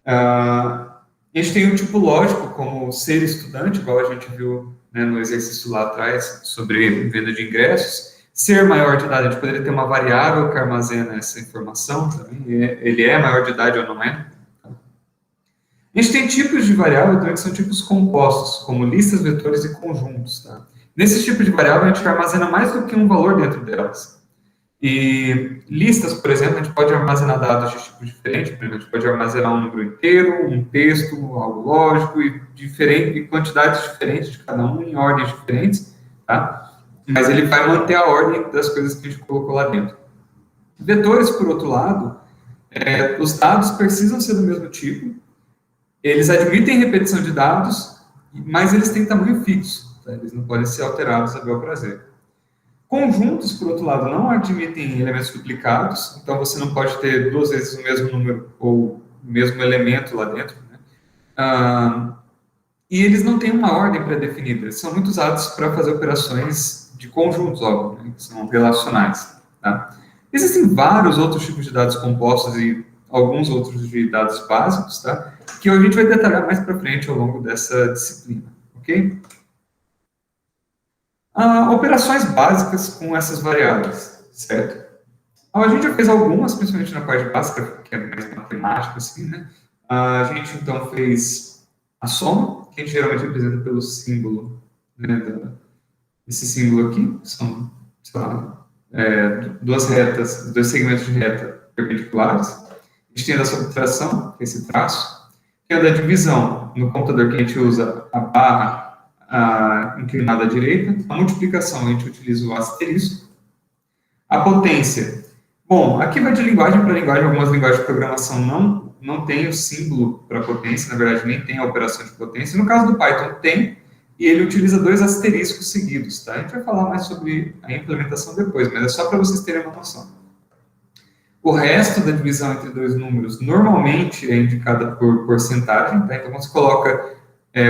A gente tem o tipo lógico, como ser estudante, igual a gente viu, né, no exercício lá atrás, sobre venda de ingressos. Ser maior de idade, a gente poderia ter uma variável que armazena essa informação também. Ele é maior de idade ou não é? A gente tem tipos de variável também que são tipos compostos, como listas, vetores e conjuntos. Tá? Nesses tipos de variável, a gente armazena mais do que um valor dentro delas. E listas, por exemplo, a gente pode armazenar dados de tipo diferente, por exemplo, a gente pode armazenar um número inteiro, um texto, algo lógico, e quantidades diferentes de cada um, em ordens diferentes, tá? Mas ele vai manter a ordem das coisas que a gente colocou lá dentro. Vetores, por outro lado, os dados precisam ser do mesmo tipo, eles admitem repetição de dados, mas eles têm tamanho fixo, tá? Eles não podem ser alterados a bel prazer. Conjuntos, por outro lado, não admitem elementos duplicados, então você não pode ter duas vezes o mesmo número ou o mesmo elemento lá dentro. Né? E eles não têm uma ordem pré-definida, eles são muito usados para fazer operações de conjuntos, óbvio, né? Que são relacionais. Tá? Existem vários outros tipos de dados compostos e alguns outros de dados básicos, tá? Que a gente vai detalhar mais para frente ao longo dessa disciplina, ok? Operações básicas com essas variáveis, certo? A gente já fez algumas, principalmente na parte básica, que é mais matemática, assim, né? A gente, então, fez a soma, que a gente geralmente representa pelo símbolo, né, esse símbolo aqui, que são, sei lá, duas retas, dois segmentos de reta perpendiculares. A gente tem a da subtração, que é esse traço. Tem a da divisão, no computador que a gente usa a barra inclinada à direita. A multiplicação, a gente utiliza o asterisco. A potência. Bom, aqui vai de linguagem para linguagem. Algumas linguagens de programação não tem o símbolo para potência, na verdade, nem tem a operação de potência. No caso do Python, tem, e ele utiliza dois asteriscos seguidos, tá? A gente vai falar mais sobre a implementação depois, mas é só para vocês terem uma noção. O resto da divisão entre dois números normalmente é indicada por porcentagem, tá? Então, quando você coloca,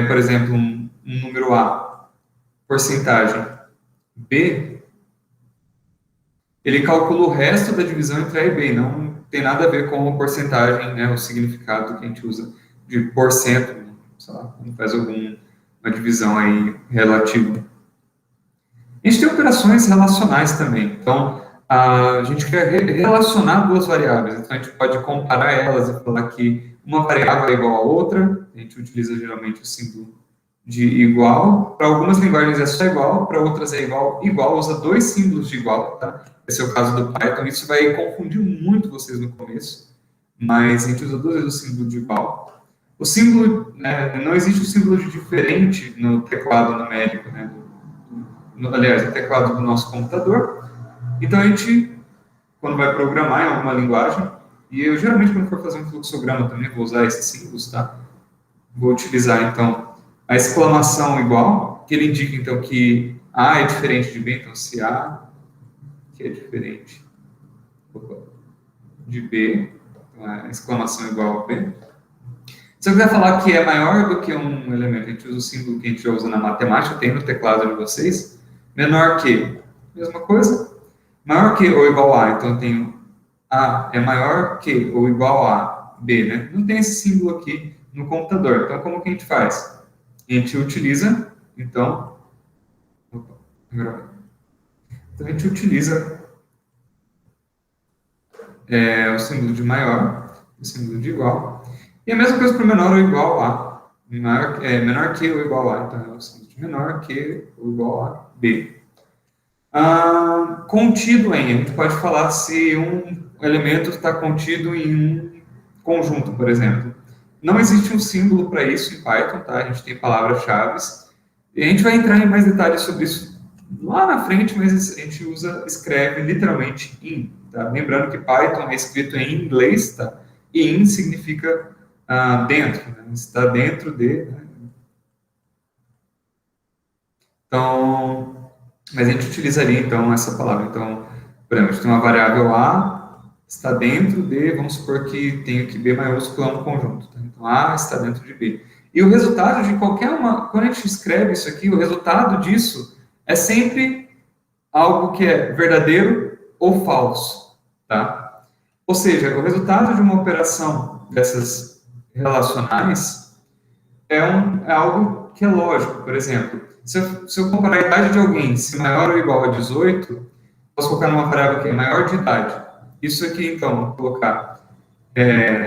por exemplo, um número A, porcentagem B, ele calcula o resto da divisão entre A e B, não tem nada a ver com a porcentagem, né, o significado que a gente usa de porcento, sei lá, quando faz alguma divisão aí relativa. A gente tem operações relacionais também, então a gente quer relacionar duas variáveis, então a gente pode comparar elas e falar que uma variável é igual a outra, a gente utiliza geralmente o símbolo de igual, para algumas linguagens é só igual, para outras é igual, usa dois símbolos de igual, tá? Esse é o caso do Python, isso vai confundir muito vocês no começo, mas a gente usa duas vezes o símbolo de igual. O símbolo, né, não existe o símbolo de diferente no teclado numérico, né? Aliás, no teclado do nosso computador. Então, a gente, quando vai programar em alguma linguagem, e eu geralmente, quando for fazer um fluxograma também, vou usar esses símbolos, tá? Vou utilizar, então, a exclamação igual, que ele indica, então, que A é diferente de B, então, se A que é diferente de B, então, a exclamação igual a B. Se eu quiser falar que é maior do que um elemento, a gente usa o símbolo que a gente já usa na matemática, tem no teclado de vocês, menor que, mesma coisa, maior que ou igual a, então eu tenho A é maior que ou igual a B, né? Não tem esse símbolo aqui no computador, então como que a gente faz? A gente utiliza, então, a gente utiliza o símbolo de maior, o símbolo de igual, e a mesma coisa para menor ou igual a, menor que ou igual a, então é o símbolo de menor que ou igual a B. Contido em, a gente pode falar se um elemento está contido em um conjunto, por exemplo. Não existe um símbolo para isso em Python, tá? A gente tem palavras-chave, e a gente vai entrar em mais detalhes sobre isso lá na frente, mas a gente escreve literalmente in, tá? Lembrando que Python é escrito em inglês, tá? E in significa dentro, né? Está dentro de... Né? Então, mas a gente utilizaria, então, essa palavra. Então, por exemplo, a gente tem uma variável A, está dentro de, vamos supor que tenho que B maiúsculo é um conjunto. Tá? Então, A está dentro de B. E o resultado de qualquer uma, quando a gente escreve isso aqui, o resultado disso é sempre algo que é verdadeiro ou falso, tá? Ou seja, o resultado de uma operação dessas relacionais é algo que é lógico. Por exemplo, se eu comparar a idade de alguém, se maior ou igual a 18, posso colocar numa variável que é maior de idade. Isso aqui, então, vou colocar,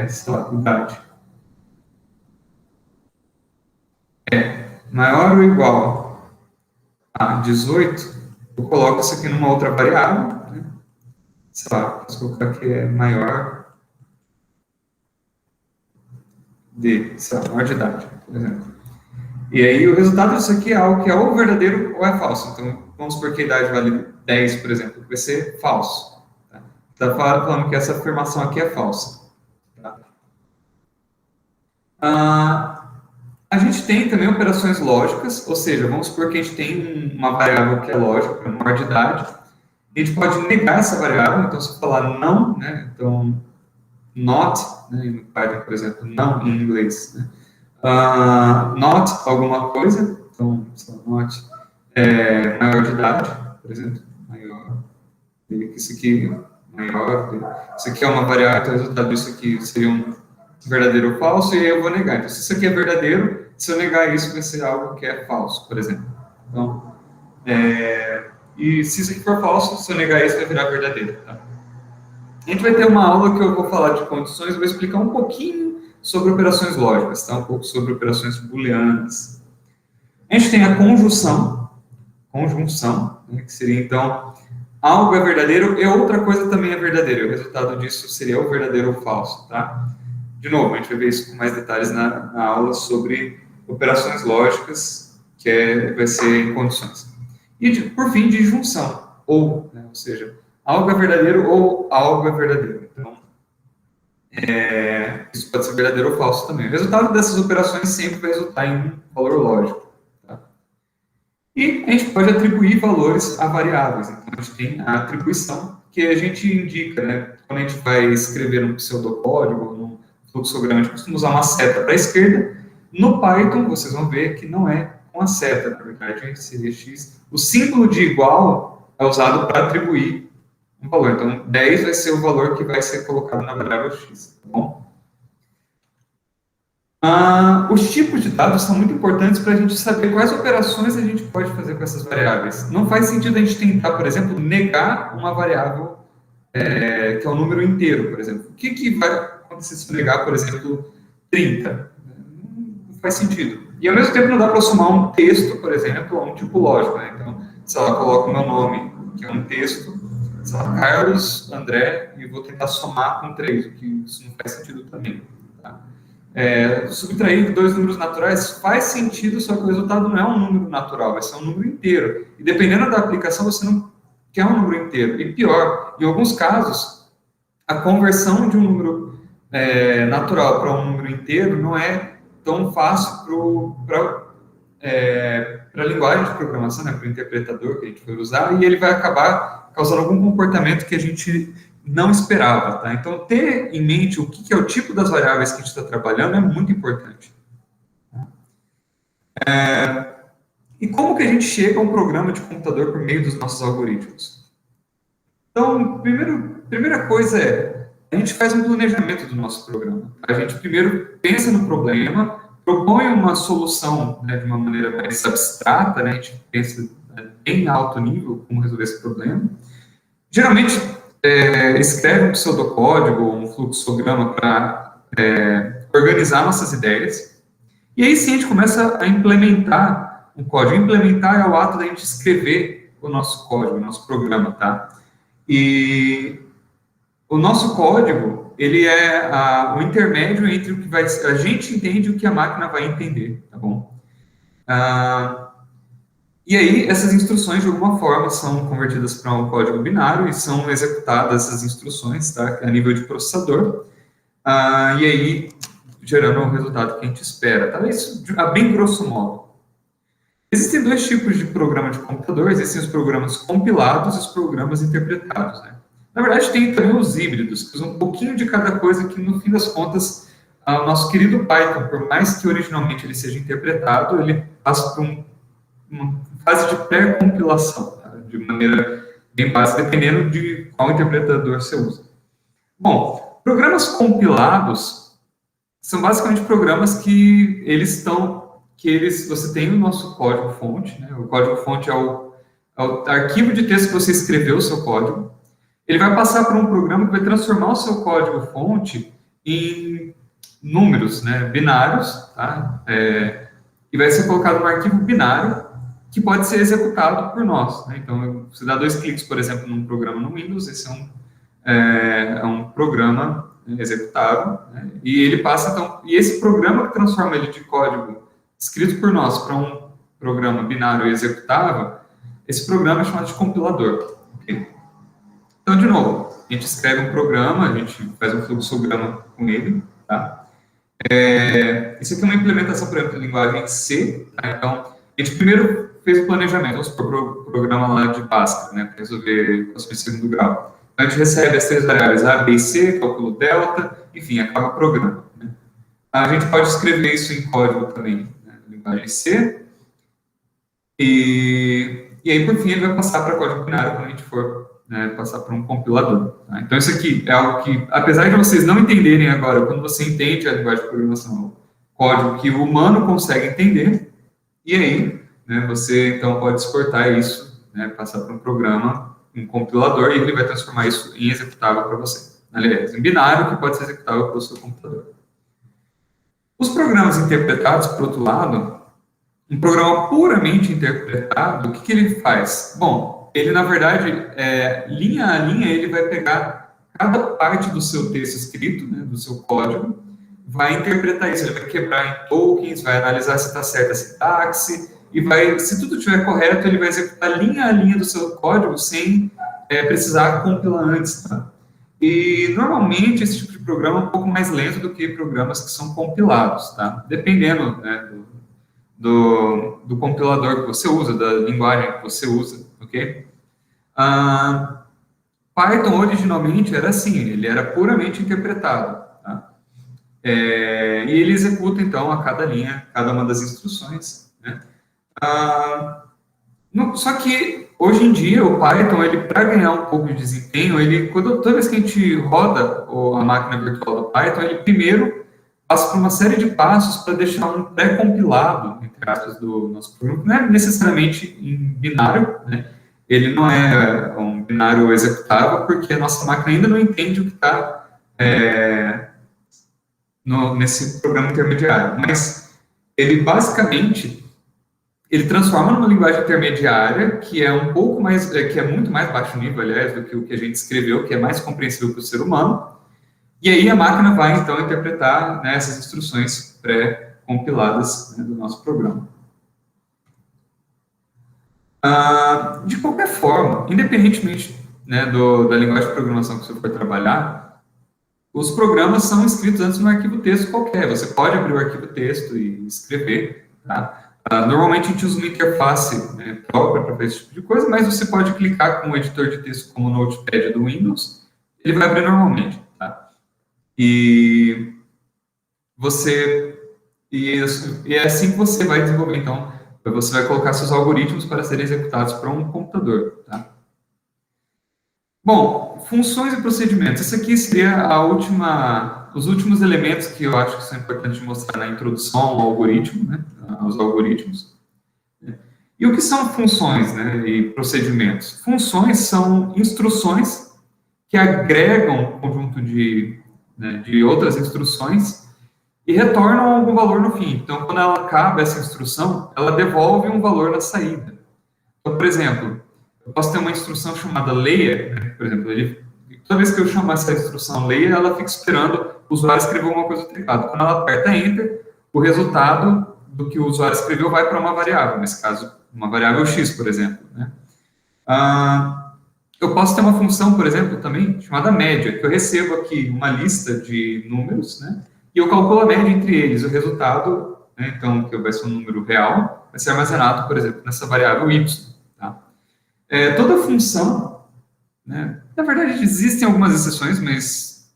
sei lá, idade. Maior ou igual a 18, eu coloco isso aqui numa outra variável, né? Sei lá, posso colocar que é maior sei lá, maior de idade, por exemplo. E aí o resultado disso aqui é algo que é ou verdadeiro ou é falso. Então, vamos supor que a idade vale 10, por exemplo, vai ser falso. Está falando que essa afirmação aqui é falsa. Tá? A gente tem também operações lógicas, ou seja, vamos supor que a gente tem uma variável que é lógica, maior de idade, a gente pode negar essa variável, então se eu falar não, né, então not, né, no Python, por exemplo, não em inglês, né, not alguma coisa, então, not maior de idade, por exemplo, maior, isso aqui, maior, isso aqui é uma variável, então o resultado disso aqui seria um verdadeiro ou falso, e aí eu vou negar. Então, se isso aqui é verdadeiro, se eu negar isso, vai ser algo que é falso, por exemplo. Então, e se isso aqui for falso, se eu negar isso, vai virar verdadeiro, tá? A gente vai ter uma aula que eu vou falar de condições, eu vou explicar um pouquinho sobre operações lógicas, tá? Um pouco sobre operações booleanas. A gente tem a conjunção, né, que seria, então, algo é verdadeiro e outra coisa também é verdadeira. O resultado disso seria o verdadeiro ou falso, tá? De novo, a gente vai ver isso com mais detalhes na aula sobre operações lógicas, que vai ser em condições. E, por fim, de junção, ou, né, ou seja, algo é verdadeiro ou algo é verdadeiro. Então, isso pode ser verdadeiro ou falso também. O resultado dessas operações sempre vai resultar em um valor lógico. Tá? E a gente pode atribuir valores a variáveis. Então, a gente tem a atribuição, que a gente indica, né, quando a gente vai escrever um pseudocódigo, num fluxograma, a gente costuma usar uma seta para a esquerda. No Python, vocês vão ver que não é com a seta, na verdade, seria x. O símbolo de igual é usado para atribuir um valor. Então, 10 vai ser o valor que vai ser colocado na variável x, tá bom? Os tipos de dados são muito importantes para a gente saber quais operações a gente pode fazer com essas variáveis. Não faz sentido a gente tentar, por exemplo, negar uma variável que é um número inteiro, por exemplo. O que vai acontecer se eu negar, por exemplo, 30? Não faz sentido. E, ao mesmo tempo, não dá para somar um texto, por exemplo, a um tipo lógico. Né? Então, se ela coloca o meu nome, que é um texto, sei lá, Carlos, André, e vou tentar somar com 3, o que isso não faz sentido também. Tá? Subtrair dois números naturais faz sentido, só que o resultado não é um número natural, vai ser um número inteiro. E dependendo da aplicação, você não quer um número inteiro. E pior, em alguns casos, a conversão de um número natural para um número inteiro não é tão fácil para a linguagem de programação, né, para o interpretador que a gente for usar, e ele vai acabar causando algum comportamento que a gente não esperava, tá? Então, ter em mente o que é o tipo das variáveis que a gente está trabalhando é muito importante. E como que a gente chega a um programa de computador por meio dos nossos algoritmos? Então, primeira coisa a gente faz um planejamento do nosso programa. A gente primeiro pensa no problema, propõe uma solução, né, de uma maneira mais abstrata, né, a gente pensa em alto nível como resolver esse problema. Geralmente, escreve um pseudocódigo ou um fluxograma para organizar nossas ideias. E aí sim a gente começa a implementar um código. Implementar é o ato da gente escrever o nosso código, o nosso programa, tá? E o nosso código, ele é o intermédio entre o que a gente entende e o que a máquina vai entender, tá bom? E aí, essas instruções, de alguma forma, são convertidas para um código binário e são executadas essas instruções, tá? A nível de processador. E aí, gerando o resultado que a gente espera. Tá? Isso a bem grosso modo. Existem dois tipos de programa de computador, existem os programas compilados e os programas interpretados, né? Na verdade, tem também os híbridos, que usam um pouquinho de cada coisa, que no fim das contas, o nosso querido Python, por mais que originalmente ele seja interpretado, ele passa por uma fase de pré-compilação, tá? De maneira bem básica, dependendo de qual interpretador você usa. Bom, programas compilados são basicamente programas que você tem o nosso código-fonte, né? O código-fonte é o arquivo de texto que você escreveu o seu código. Ele vai passar por um programa que vai transformar o seu código-fonte em números, né, binários, tá? E vai ser colocado no arquivo binário que pode ser executado por nós, né? Então, você dá 2 cliques, por exemplo, num programa no Windows, esse é um programa executável, né? E ele passa, então, e esse programa que transforma ele de código escrito por nós para um programa binário executável, esse programa é chamado de compilador. Okay? Então, de novo, a gente escreve um programa, a gente faz um fluxograma com ele, tá? Isso aqui é uma implementação, por exemplo, de linguagem C, tá? Então, a gente primeiro fez o planejamento, vamos supor, o programa lá de Bhaskara, né, para resolver equações de segundo grau. Então, a gente recebe as 3 variáveis A, B e C, cálculo delta, enfim, acaba o programa. Né? A gente pode escrever isso em código também, né, linguagem C, e aí, por fim, ele vai passar para código binário quando a gente for, né, passar por um compilador. Tá? Então, isso aqui é algo que, apesar de vocês não entenderem agora, quando você entende a linguagem de programação, código que o humano consegue entender, e aí, né, você, então, pode exportar isso, né, passar para um programa, um compilador, e ele vai transformar isso em executável para você. Aliás, em binário, que pode ser executável pelo seu computador. Os programas interpretados, por outro lado, um programa puramente interpretado, o que ele faz? Bom, ele, na verdade, linha a linha, ele vai pegar cada parte do seu texto escrito, né, do seu código, vai interpretar isso, ele vai quebrar em tokens, vai analisar se está certa a sintaxe, e vai, se tudo estiver correto, ele vai executar linha a linha do seu código sem precisar compilar antes, tá? E, normalmente, esse tipo de programa é um pouco mais lento do que programas que são compilados, tá? Dependendo, né, do compilador que você usa, da linguagem que você usa, ok? Python, originalmente, era assim, ele era puramente interpretado, tá? E ele executa, então, a cada linha, cada uma das instruções, né? Só que, hoje em dia, o Python, ele, para ganhar um pouco de desempenho, toda vez que a gente roda a máquina virtual do Python, ele primeiro passa por uma série de passos para deixar um pré-compilado, entre aspas, do nosso programa, que não é necessariamente em binário, né? Ele não é um binário executável, porque a nossa máquina ainda não entende o que está nesse programa intermediário. Mas ele, basicamente, ele transforma numa linguagem intermediária, que é um pouco mais, que é muito mais baixo nível, aliás, do que o que a gente escreveu, que é mais compreensível para o ser humano. E aí a máquina vai, então, interpretar, né, essas instruções pré-compiladas, né, do nosso programa. De qualquer forma, independentemente, né, da linguagem de programação que você for trabalhar, os programas são escritos antes num arquivo texto qualquer. Você pode abrir o arquivo texto e escrever, tá? Normalmente a gente usa uma interface, né, própria para esse tipo de coisa, mas você pode clicar com o editor de texto como o Notepad do Windows, ele vai abrir normalmente, tá? E é assim que você vai desenvolver, então, você vai colocar seus algoritmos para serem executados para um computador, tá? Bom, funções e procedimentos. Esse aqui seria os últimos elementos que eu acho que são importantes de mostrar na introdução ao algoritmo, né, aos algoritmos. E o que são funções, né, e procedimentos? Funções são instruções que agregam um conjunto de outras instruções e retornam algum valor no fim. Então, quando ela acaba essa instrução, ela devolve um valor na saída. Então, por exemplo, eu posso ter uma instrução chamada layer, né? Por exemplo, toda vez que eu chamar essa instrução layer, ela fica esperando o usuário escrever alguma coisa no teclado. Quando ela aperta Enter, o resultado do que o usuário escreveu vai para uma variável, nesse caso, uma variável X, por exemplo, né? Eu posso ter uma função, por exemplo, também, chamada média, que eu recebo aqui uma lista de números, né? e eu calculo a média entre eles. O resultado, né, então, que vai ser um número real, vai ser armazenado, por exemplo, nessa variável y. Tá? Toda função, né, na verdade, existem algumas exceções, mas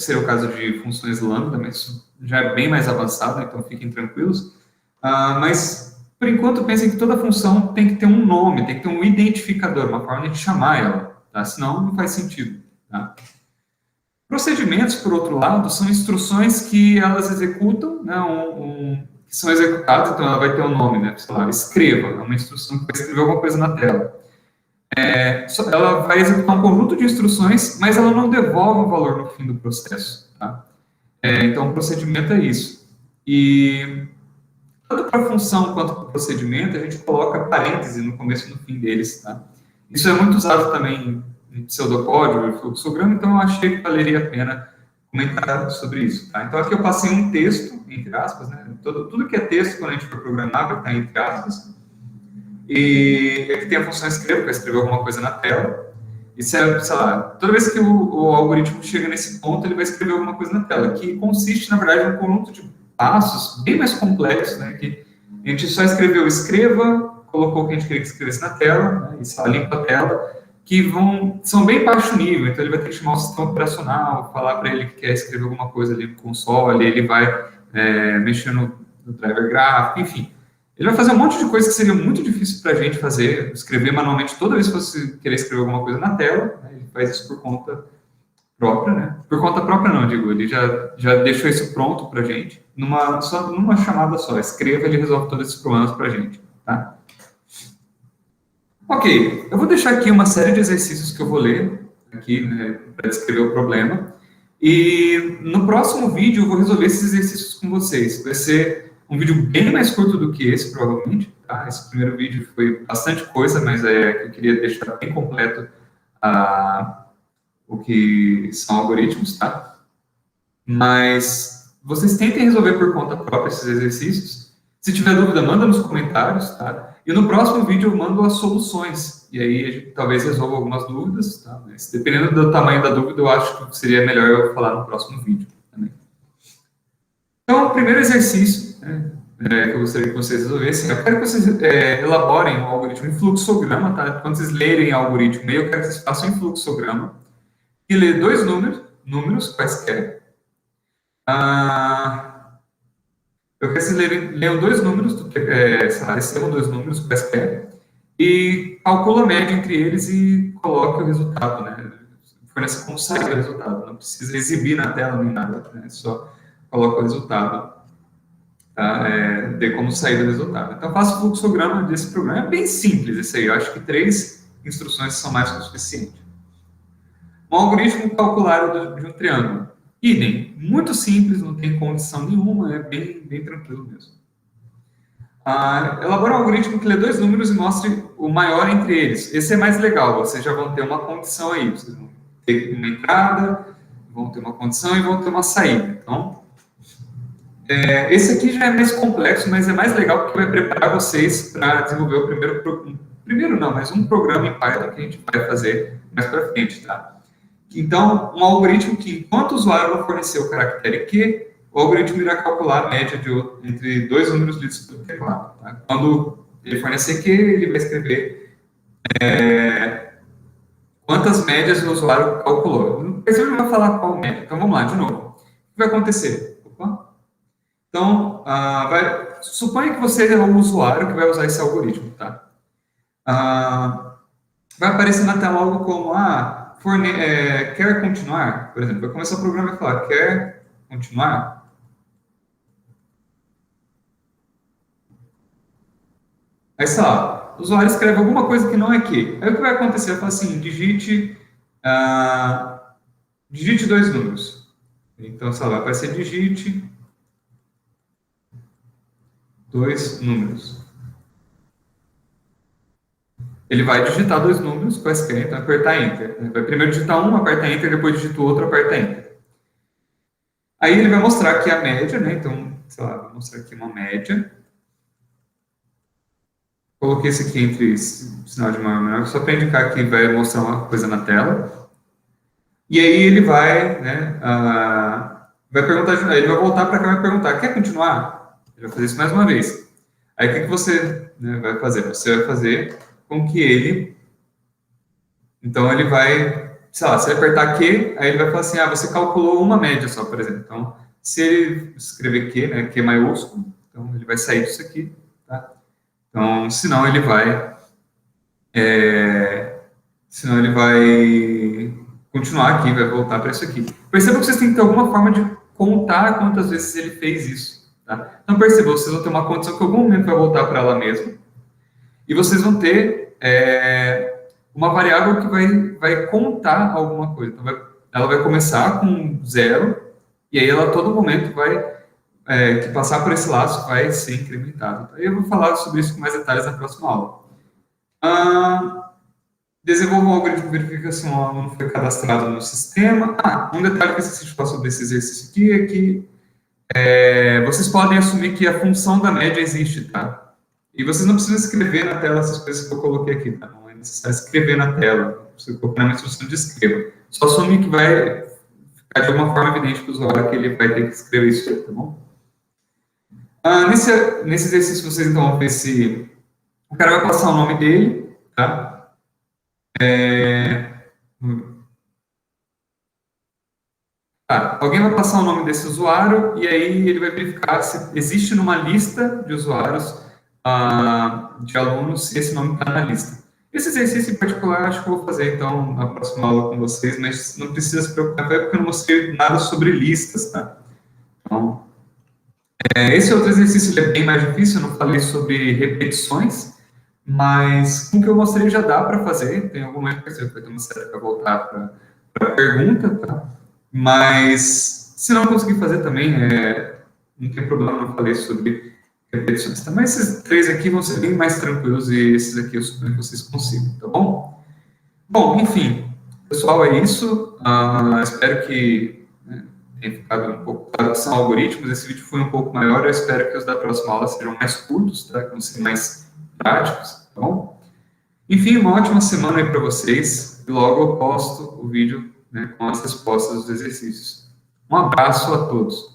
seria o caso de funções lambda, mas isso já é bem mais avançado, então fiquem tranquilos. Mas, por enquanto, pensem que toda função tem que ter um nome, tem que ter um identificador, uma forma de chamar ela, tá? Senão não faz sentido. Tá? Procedimentos, por outro lado, são instruções que elas executam, né, que são executadas, então ela vai ter um nome, né? Sei lá, escreva, é uma instrução que vai escrever alguma coisa na tela. Ela vai executar um conjunto de instruções, mas ela não devolve o valor no fim do processo. Tá? Então, o procedimento é isso. E tanto para a função quanto para o procedimento, a gente coloca parêntese no começo e no fim deles. Tá? Isso é muito usado também em pseudocódigo e fluxograma, então eu achei que valeria a pena comentar sobre isso. Tá? Então, aqui eu passei um texto, entre aspas, né? Tudo que é texto, quando a gente for programar, vai estar entre aspas. E aqui tem a função escreva, para escrever alguma coisa na tela. Isso é, sei lá, toda vez que o algoritmo chega nesse ponto, ele vai escrever alguma coisa na tela, que consiste, na verdade, em um conjunto de passos bem mais complexos, né? Que a gente só escreveu escreva, colocou o que a gente queria que escrevesse na tela, né, e só limpa a tela, que são bem baixo nível, então ele vai ter que chamar o sistema operacional, falar para ele que quer escrever alguma coisa ali no console, ele vai mexer no driver gráfico, enfim. Ele vai fazer um monte de coisa que seria muito difícil para a gente fazer, escrever manualmente toda vez que você querer escrever alguma coisa na tela, né, ele faz isso por conta própria, né? Por conta própria não, digo, ele já deixou isso pronto para a gente, numa chamada só, escreva, ele resolve todos esses problemas para a gente, tá? Ok, eu vou deixar aqui uma série de exercícios que eu vou ler aqui, né, para descrever o problema, e no próximo vídeo eu vou resolver esses exercícios com vocês. Vai ser um vídeo bem mais curto do que esse, provavelmente, tá? Esse primeiro vídeo foi bastante coisa, mas eu queria deixar bem completo o que são algoritmos, tá? Mas vocês tentem resolver por conta própria esses exercícios. Se tiver dúvida, manda nos comentários, tá? E no próximo vídeo eu mando as soluções. E aí a gente talvez resolva algumas dúvidas, tá? Mas dependendo do tamanho da dúvida, eu acho que seria melhor eu falar no próximo vídeo também. Então, o primeiro exercício, né, que eu gostaria que vocês resolvessem, eu quero que vocês elaborem um algoritmo em fluxograma, tá? Quando vocês lerem o algoritmo, eu quero que vocês façam em fluxograma e ler dois números quaisquer. Eu quero que vocês leiam dois números, recebam dois números quaisquer, e calcula a média entre eles e coloque o resultado, né? Forneça como sair o resultado, não precisa exibir na tela nem nada, né? Só coloca o resultado, tá? De como sair do resultado. Então, faça o fluxograma desse programa, é bem simples esse aí, eu acho que 3 instruções são mais que o suficiente. Um algoritmo calculado de um triângulo. Idem, muito simples, não tem condição nenhuma, é bem tranquilo mesmo. Elabora um algoritmo que lê dois números e mostre o maior entre eles. Esse é mais legal, vocês já vão ter uma condição aí. Vocês vão ter uma entrada, vão ter uma condição e vão ter uma saída. Então, esse aqui já é mais complexo, mas é mais legal porque vai preparar vocês para desenvolver um programa em Python que a gente vai fazer mais para frente, tá? Então, um algoritmo que, enquanto o usuário não fornecer o caractere Q, o algoritmo irá calcular a média entre dois números lidos pelo teclado. Tá? Quando ele fornecer Q, ele vai escrever quantas médias o usuário calculou. Não vai falar qual média. Então, vamos lá, de novo. O que vai acontecer? Então, suponha que você é o usuário que vai usar esse algoritmo. Tá? Vai aparecer na tela algo como quer continuar? Por exemplo, vai começar o programa e vai falar, quer continuar? Aí, sei lá, o usuário escreve alguma coisa que não é Q. Aí o que vai acontecer? Vai falar assim, digite dois números. Então, sei lá, vai aparecer digite dois números. Ele vai digitar dois números quaisquer, então apertar Enter. Ele vai primeiro digitar um, aperta Enter, depois digita o outro, aperta Enter. Aí ele vai mostrar aqui a média, né? Então, sei lá, vou mostrar aqui uma média. Coloquei esse aqui entre sinal de maior e menor, só para indicar que vai mostrar uma coisa na tela. E aí ele vai, né, vai perguntar, ele vai voltar para cá e vai perguntar, quer continuar? Ele vai fazer isso mais uma vez. Aí o que você, né, vai fazer? Você vai fazer com que ele, então ele vai, sei lá, se ele apertar Q, aí ele vai falar assim, você calculou uma média só, por exemplo. Então, se ele escrever Q, né, Q maiúsculo, então ele vai sair disso aqui, tá? Então, senão ele vai, senão ele vai continuar aqui, vai voltar para isso aqui. Perceba que vocês têm que ter alguma forma de contar quantas vezes ele fez isso, tá? Então, perceba, vocês vão ter uma condição que em algum momento vai voltar para ela mesma, e vocês vão ter uma variável que vai contar alguma coisa. Então, ela vai começar com 0, e aí ela a todo momento vai, que passar por esse laço, vai ser incrementado. Então, eu vou falar sobre isso com mais detalhes na próxima aula. Desenvolva um algoritmo de verificação se um aluno foi cadastrado no sistema. Um detalhe que eu esqueci de falar sobre esse exercício aqui é que vocês podem assumir que a função da média existe, tá? E vocês não precisam escrever na tela essas coisas que eu coloquei aqui, tá? Não é necessário escrever na tela. Você colocar na instrução de escreva. Só assumir que vai ficar de alguma forma evidente para o usuário que ele vai ter que escrever isso, tá bom? Nesse exercício, vocês então vão ver se o cara vai passar o nome dele, tá? Alguém vai passar o nome desse usuário e aí ele vai verificar se existe numa lista de usuários de alunos se esse nome está na lista. Esse exercício em particular acho que eu vou fazer então na próxima aula com vocês, mas não precisa se preocupar porque eu não mostrei nada sobre listas, tá? Então, esse outro exercício ele é bem mais difícil, eu não falei sobre repetições, mas com o que eu mostrei já dá para fazer. Tem algum momento que você vai ter uma série para voltar para a pergunta, tá? Mas se não conseguir fazer também, não tem problema, não falei sobre repetições. Tá? Mas esses 3 aqui vão ser bem mais tranquilos e esses aqui eu suponho que vocês consigam, tá bom? Bom, enfim, pessoal, é isso. Espero que tenha ficado um pouco claro que são algoritmos. Esse vídeo foi um pouco maior, eu espero que os da próxima aula sejam mais curtos, tá? Que vão ser mais práticos, tá bom? Enfim, uma ótima semana aí para vocês. E logo eu posto o vídeo, né, com as respostas dos exercícios. Um abraço a todos.